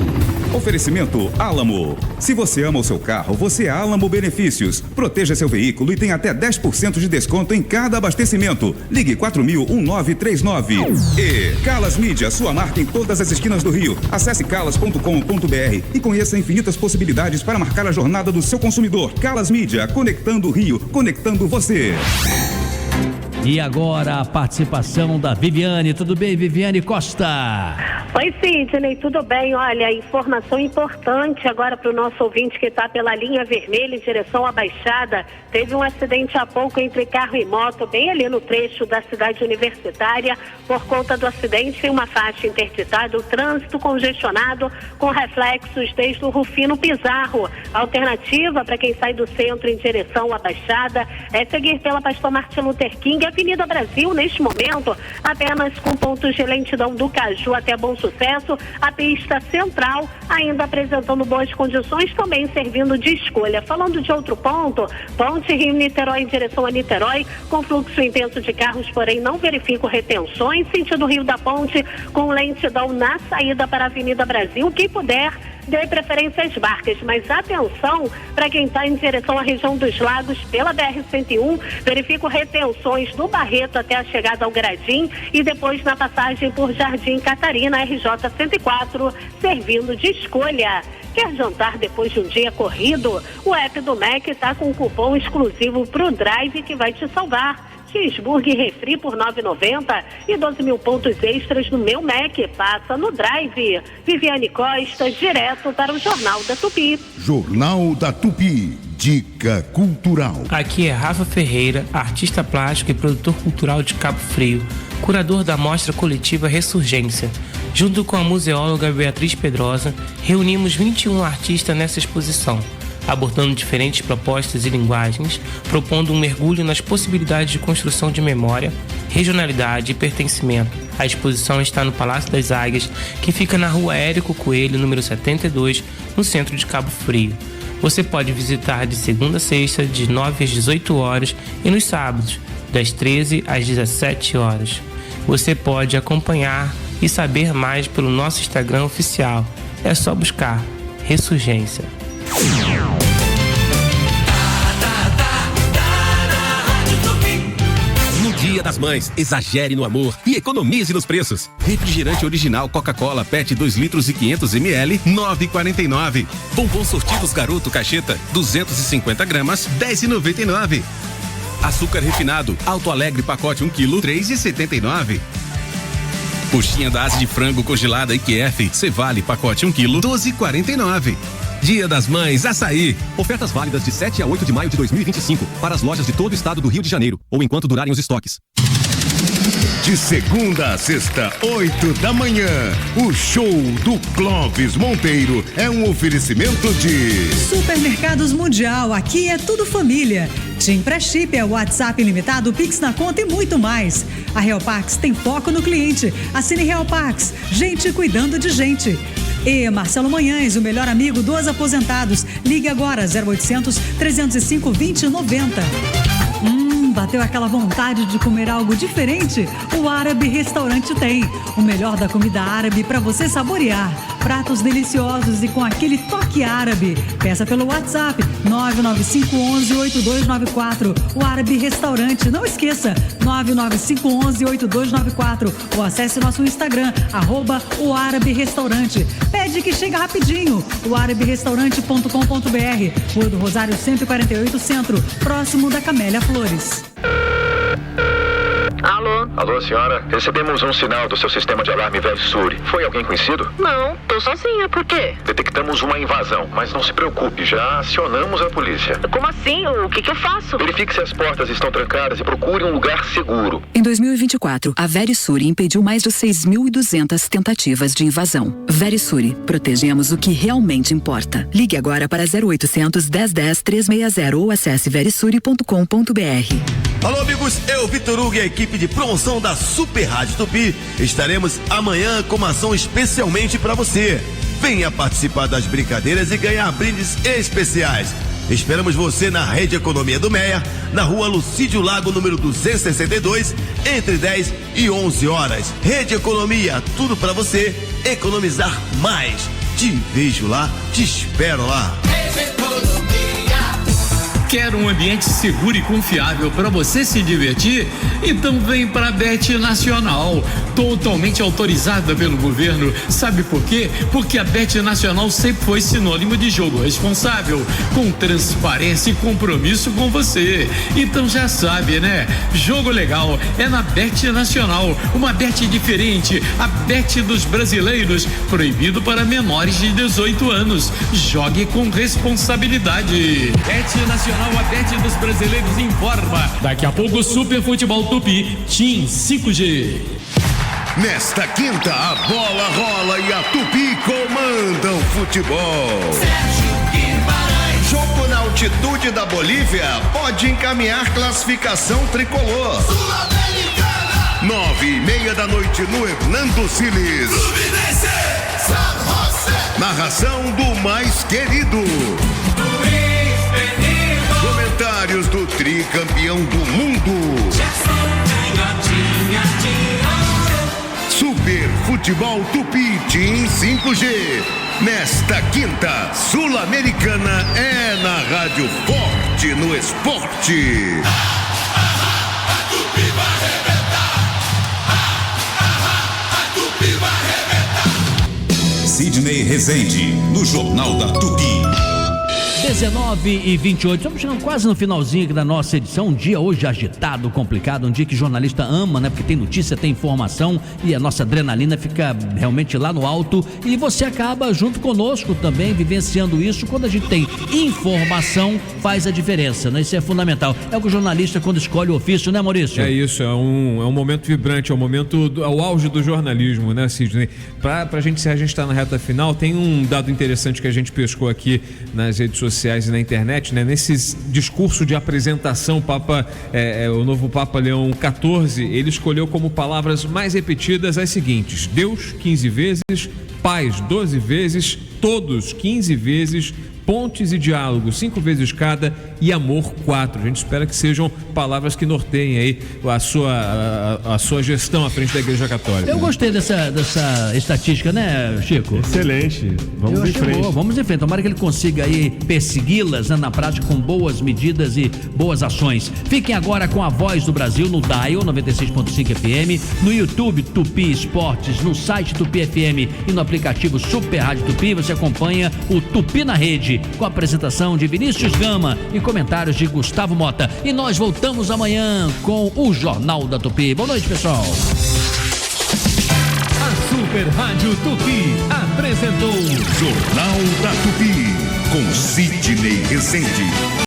Oferecimento Álamo. Se você ama o seu carro, você é Álamo Benefícios. Proteja seu veículo e tem até 10% de desconto em cada abastecimento. Ligue 4000-1939. E Calas Mídia, sua marca em todas as esquinas do Rio. Acesse calas.com.br e conheça infinitas possibilidades para marcar a jornada do seu consumidor. Calas Mídia, conectando o Rio, conectando você. E agora a participação da Viviane. Tudo bem, Viviane Costa? Oi, Sidney, tudo bem? Olha, informação importante agora para o nosso ouvinte que está pela linha vermelha em direção à Baixada. Teve um acidente há pouco entre carro e moto, bem ali no trecho da cidade universitária. Por conta do acidente, tem uma faixa interditada, o trânsito congestionado com reflexos desde o Rufino Pizarro. A alternativa para quem sai do centro em direção à Baixada é seguir pela Pastor Martin Luther King, Avenida Brasil, neste momento, apenas com pontos de lentidão do Caju até Bom Sucesso, a pista central ainda apresentando boas condições, também servindo de escolha. Falando de outro ponto, Ponte Rio-Niterói em direção a Niterói, com fluxo intenso de carros, porém não verifico retenções, sentido Rio da Ponte, com lentidão na saída para a Avenida Brasil. Quem puder, dê preferência às barcas, mas atenção para quem está em direção à região dos Lagos pela BR-101, verifico retenções do Barreto até a chegada ao Gradim e depois na passagem por Jardim Catarina, RJ-104, servindo de escolha. Quer jantar depois de um dia corrido? O app do Mac está com um cupom exclusivo para o Drive que vai te salvar. Cheeseburger Refri por R$ 9,90 e 12 mil pontos extras no Meu Mac. Passa no Drive. Viviane Costa, direto para o Jornal da Tupi. Jornal da Tupi. Dica cultural. Aqui é Rafa Ferreira, artista plástico e produtor cultural de Cabo Frio, curador da mostra coletiva Ressurgência. Junto com a museóloga Beatriz Pedrosa, reunimos 21 artistas nessa exposição, abordando diferentes propostas e linguagens, propondo um mergulho nas possibilidades de construção de memória, regionalidade e pertencimento. A exposição está no Palácio das Águias, que fica na Rua Érico Coelho, número 72, no centro de Cabo Frio. Você pode visitar de segunda a sexta, de 9 às 18 horas, e nos sábados, das 13 às 17 horas. Você pode acompanhar e saber mais pelo nosso Instagram oficial. É só buscar Ressurgência. No Dia das Mães, exagere no amor e economize nos preços. Refrigerante original Coca-Cola PET 2 litros e 500 ml, R$ 9,49. Bombom sortidos Garoto Cacheta, 250 gramas, R$ 10,99. Açúcar refinado Alto Alegre pacote 1 kg, R$ 3,79. Coxinha da asa de frango congelada IQF, Cevale pacote 1 kg, R$ 12,49. Dia das Mães, Açaí. Ofertas válidas de 7 a 8 de maio de 2025 para as lojas de todo o estado do Rio de Janeiro ou enquanto durarem os estoques. De segunda a sexta, 8 da manhã, o show do Clóvis Monteiro é um oferecimento de Supermercados Mundial, aqui é tudo família. Tim pré-chip, é WhatsApp ilimitado, Pix na conta e muito mais. A Real Pax tem foco no cliente. Assine Real Pax, gente cuidando de gente. E Marcelo Manhães, o melhor amigo dos aposentados. Ligue agora, 0800 305 2090. Bateu aquela vontade de comer algo diferente? O Árabe Restaurante tem. O melhor da comida árabe para você saborear. Pratos deliciosos e com aquele toque árabe. Peça pelo WhatsApp 99511-8294. O Árabe Restaurante. Não esqueça, 99511-8294. Ou acesse nosso Instagram, @o Árabe Restaurante. Pede que chega rapidinho. O araberestaurante.com.br. Rua do Rosário 148 Centro, próximo da Camélia Flores. Alô? Alô, senhora? Recebemos um sinal do seu sistema de alarme Verisure. Foi alguém conhecido? Não, tô sozinha, por quê? Detectamos uma invasão, mas não se preocupe, já acionamos a polícia. Como assim? O que eu faço? Verifique se as portas estão trancadas e procure um lugar seguro. Em 2024, a Verisure impediu mais de 6.200 tentativas de invasão. Verisure, protegemos o que realmente importa. Ligue agora para 0800 1010 360 ou acesse verisure.com.br. Alô, amigos, eu, Vitor Hugo, e a equipe de promoção da Super Rádio Tupi estaremos amanhã com uma ação especialmente para você. Venha participar das brincadeiras e ganhar brindes especiais. Esperamos você na Rede Economia do Meia, na rua Lucídio Lago, número 262, entre 10 e 11 horas. Rede Economia, tudo para você economizar mais. Te vejo lá, te espero lá. Quer um ambiente seguro e confiável para você se divertir? Então vem para a Bet Nacional, totalmente autorizada pelo governo. Sabe por quê? Porque a Bet Nacional sempre foi sinônimo de jogo responsável, com transparência e compromisso com você. Então já sabe, né? Jogo legal é na Bet Nacional, uma Bet diferente, a Bet dos brasileiros, proibido para menores de 18 anos. Jogue com responsabilidade. Bet Nacional, a Bet dos brasileiros informa. Daqui a pouco, Super Futebol Tupi Team 5G. Nesta quinta, a bola rola e a Tupi comanda o futebol. Sérgio Guimarães. Jogo na altitude da Bolívia pode encaminhar classificação tricolor. Sul-Americana. 9:30 da noite no Hernando Siles. Fluminense. San José. Narração do mais querido. Comentários do tricampeão do mundo. Super Futebol Tupi Team 5G. Nesta quinta, Sul-Americana é na Rádio Forte no Esporte. A Tupi vai arrebentar. A Tupi vai arrebentar. Sidney Rezende, no Jornal da Tupi. 19h28, estamos chegando quase no finalzinho aqui da nossa edição. Um dia hoje agitado, complicado, um dia que jornalista ama, né? Porque tem notícia, tem informação e a nossa adrenalina fica realmente lá no alto. E você acaba junto conosco também vivenciando isso. Quando a gente tem informação, faz a diferença, né? Isso é fundamental. É o que o jornalista, quando escolhe o ofício, né, Maurício? É isso, é um momento vibrante, é um momento, é o auge do jornalismo, né, Sidney? Pra gente, se a gente está na reta final, tem um dado interessante que a gente pescou aqui nas redes sociais e na internet, né? Nesse discurso de apresentação, o novo Papa Leão XIV, ele escolheu como palavras mais repetidas as seguintes: Deus 15 vezes, paz 12 vezes, todos 15 vezes, pontes e diálogos 5 vezes cada e amor 4. A gente espera que sejam palavras que norteiem aí a sua gestão à frente da Igreja Católica. Eu gostei dessa estatística, né, Chico? Excelente. Vamos em frente. Vamos em frente. Tomara que ele consiga aí persegui-las, né, na prática com boas medidas e boas ações. Fiquem agora com a Voz do Brasil no Dial 96.5 FM, no YouTube Tupi Esportes, no site Tupi FM e no aplicativo Super Rádio Tupi. Você acompanha o Tupi na Rede, com a apresentação de Vinícius Gama e comentários de Gustavo Mota. E nós voltamos amanhã com o Jornal da Tupi. Boa noite, pessoal. A Super Rádio Tupi apresentou Jornal da Tupi com Sidney Rezende.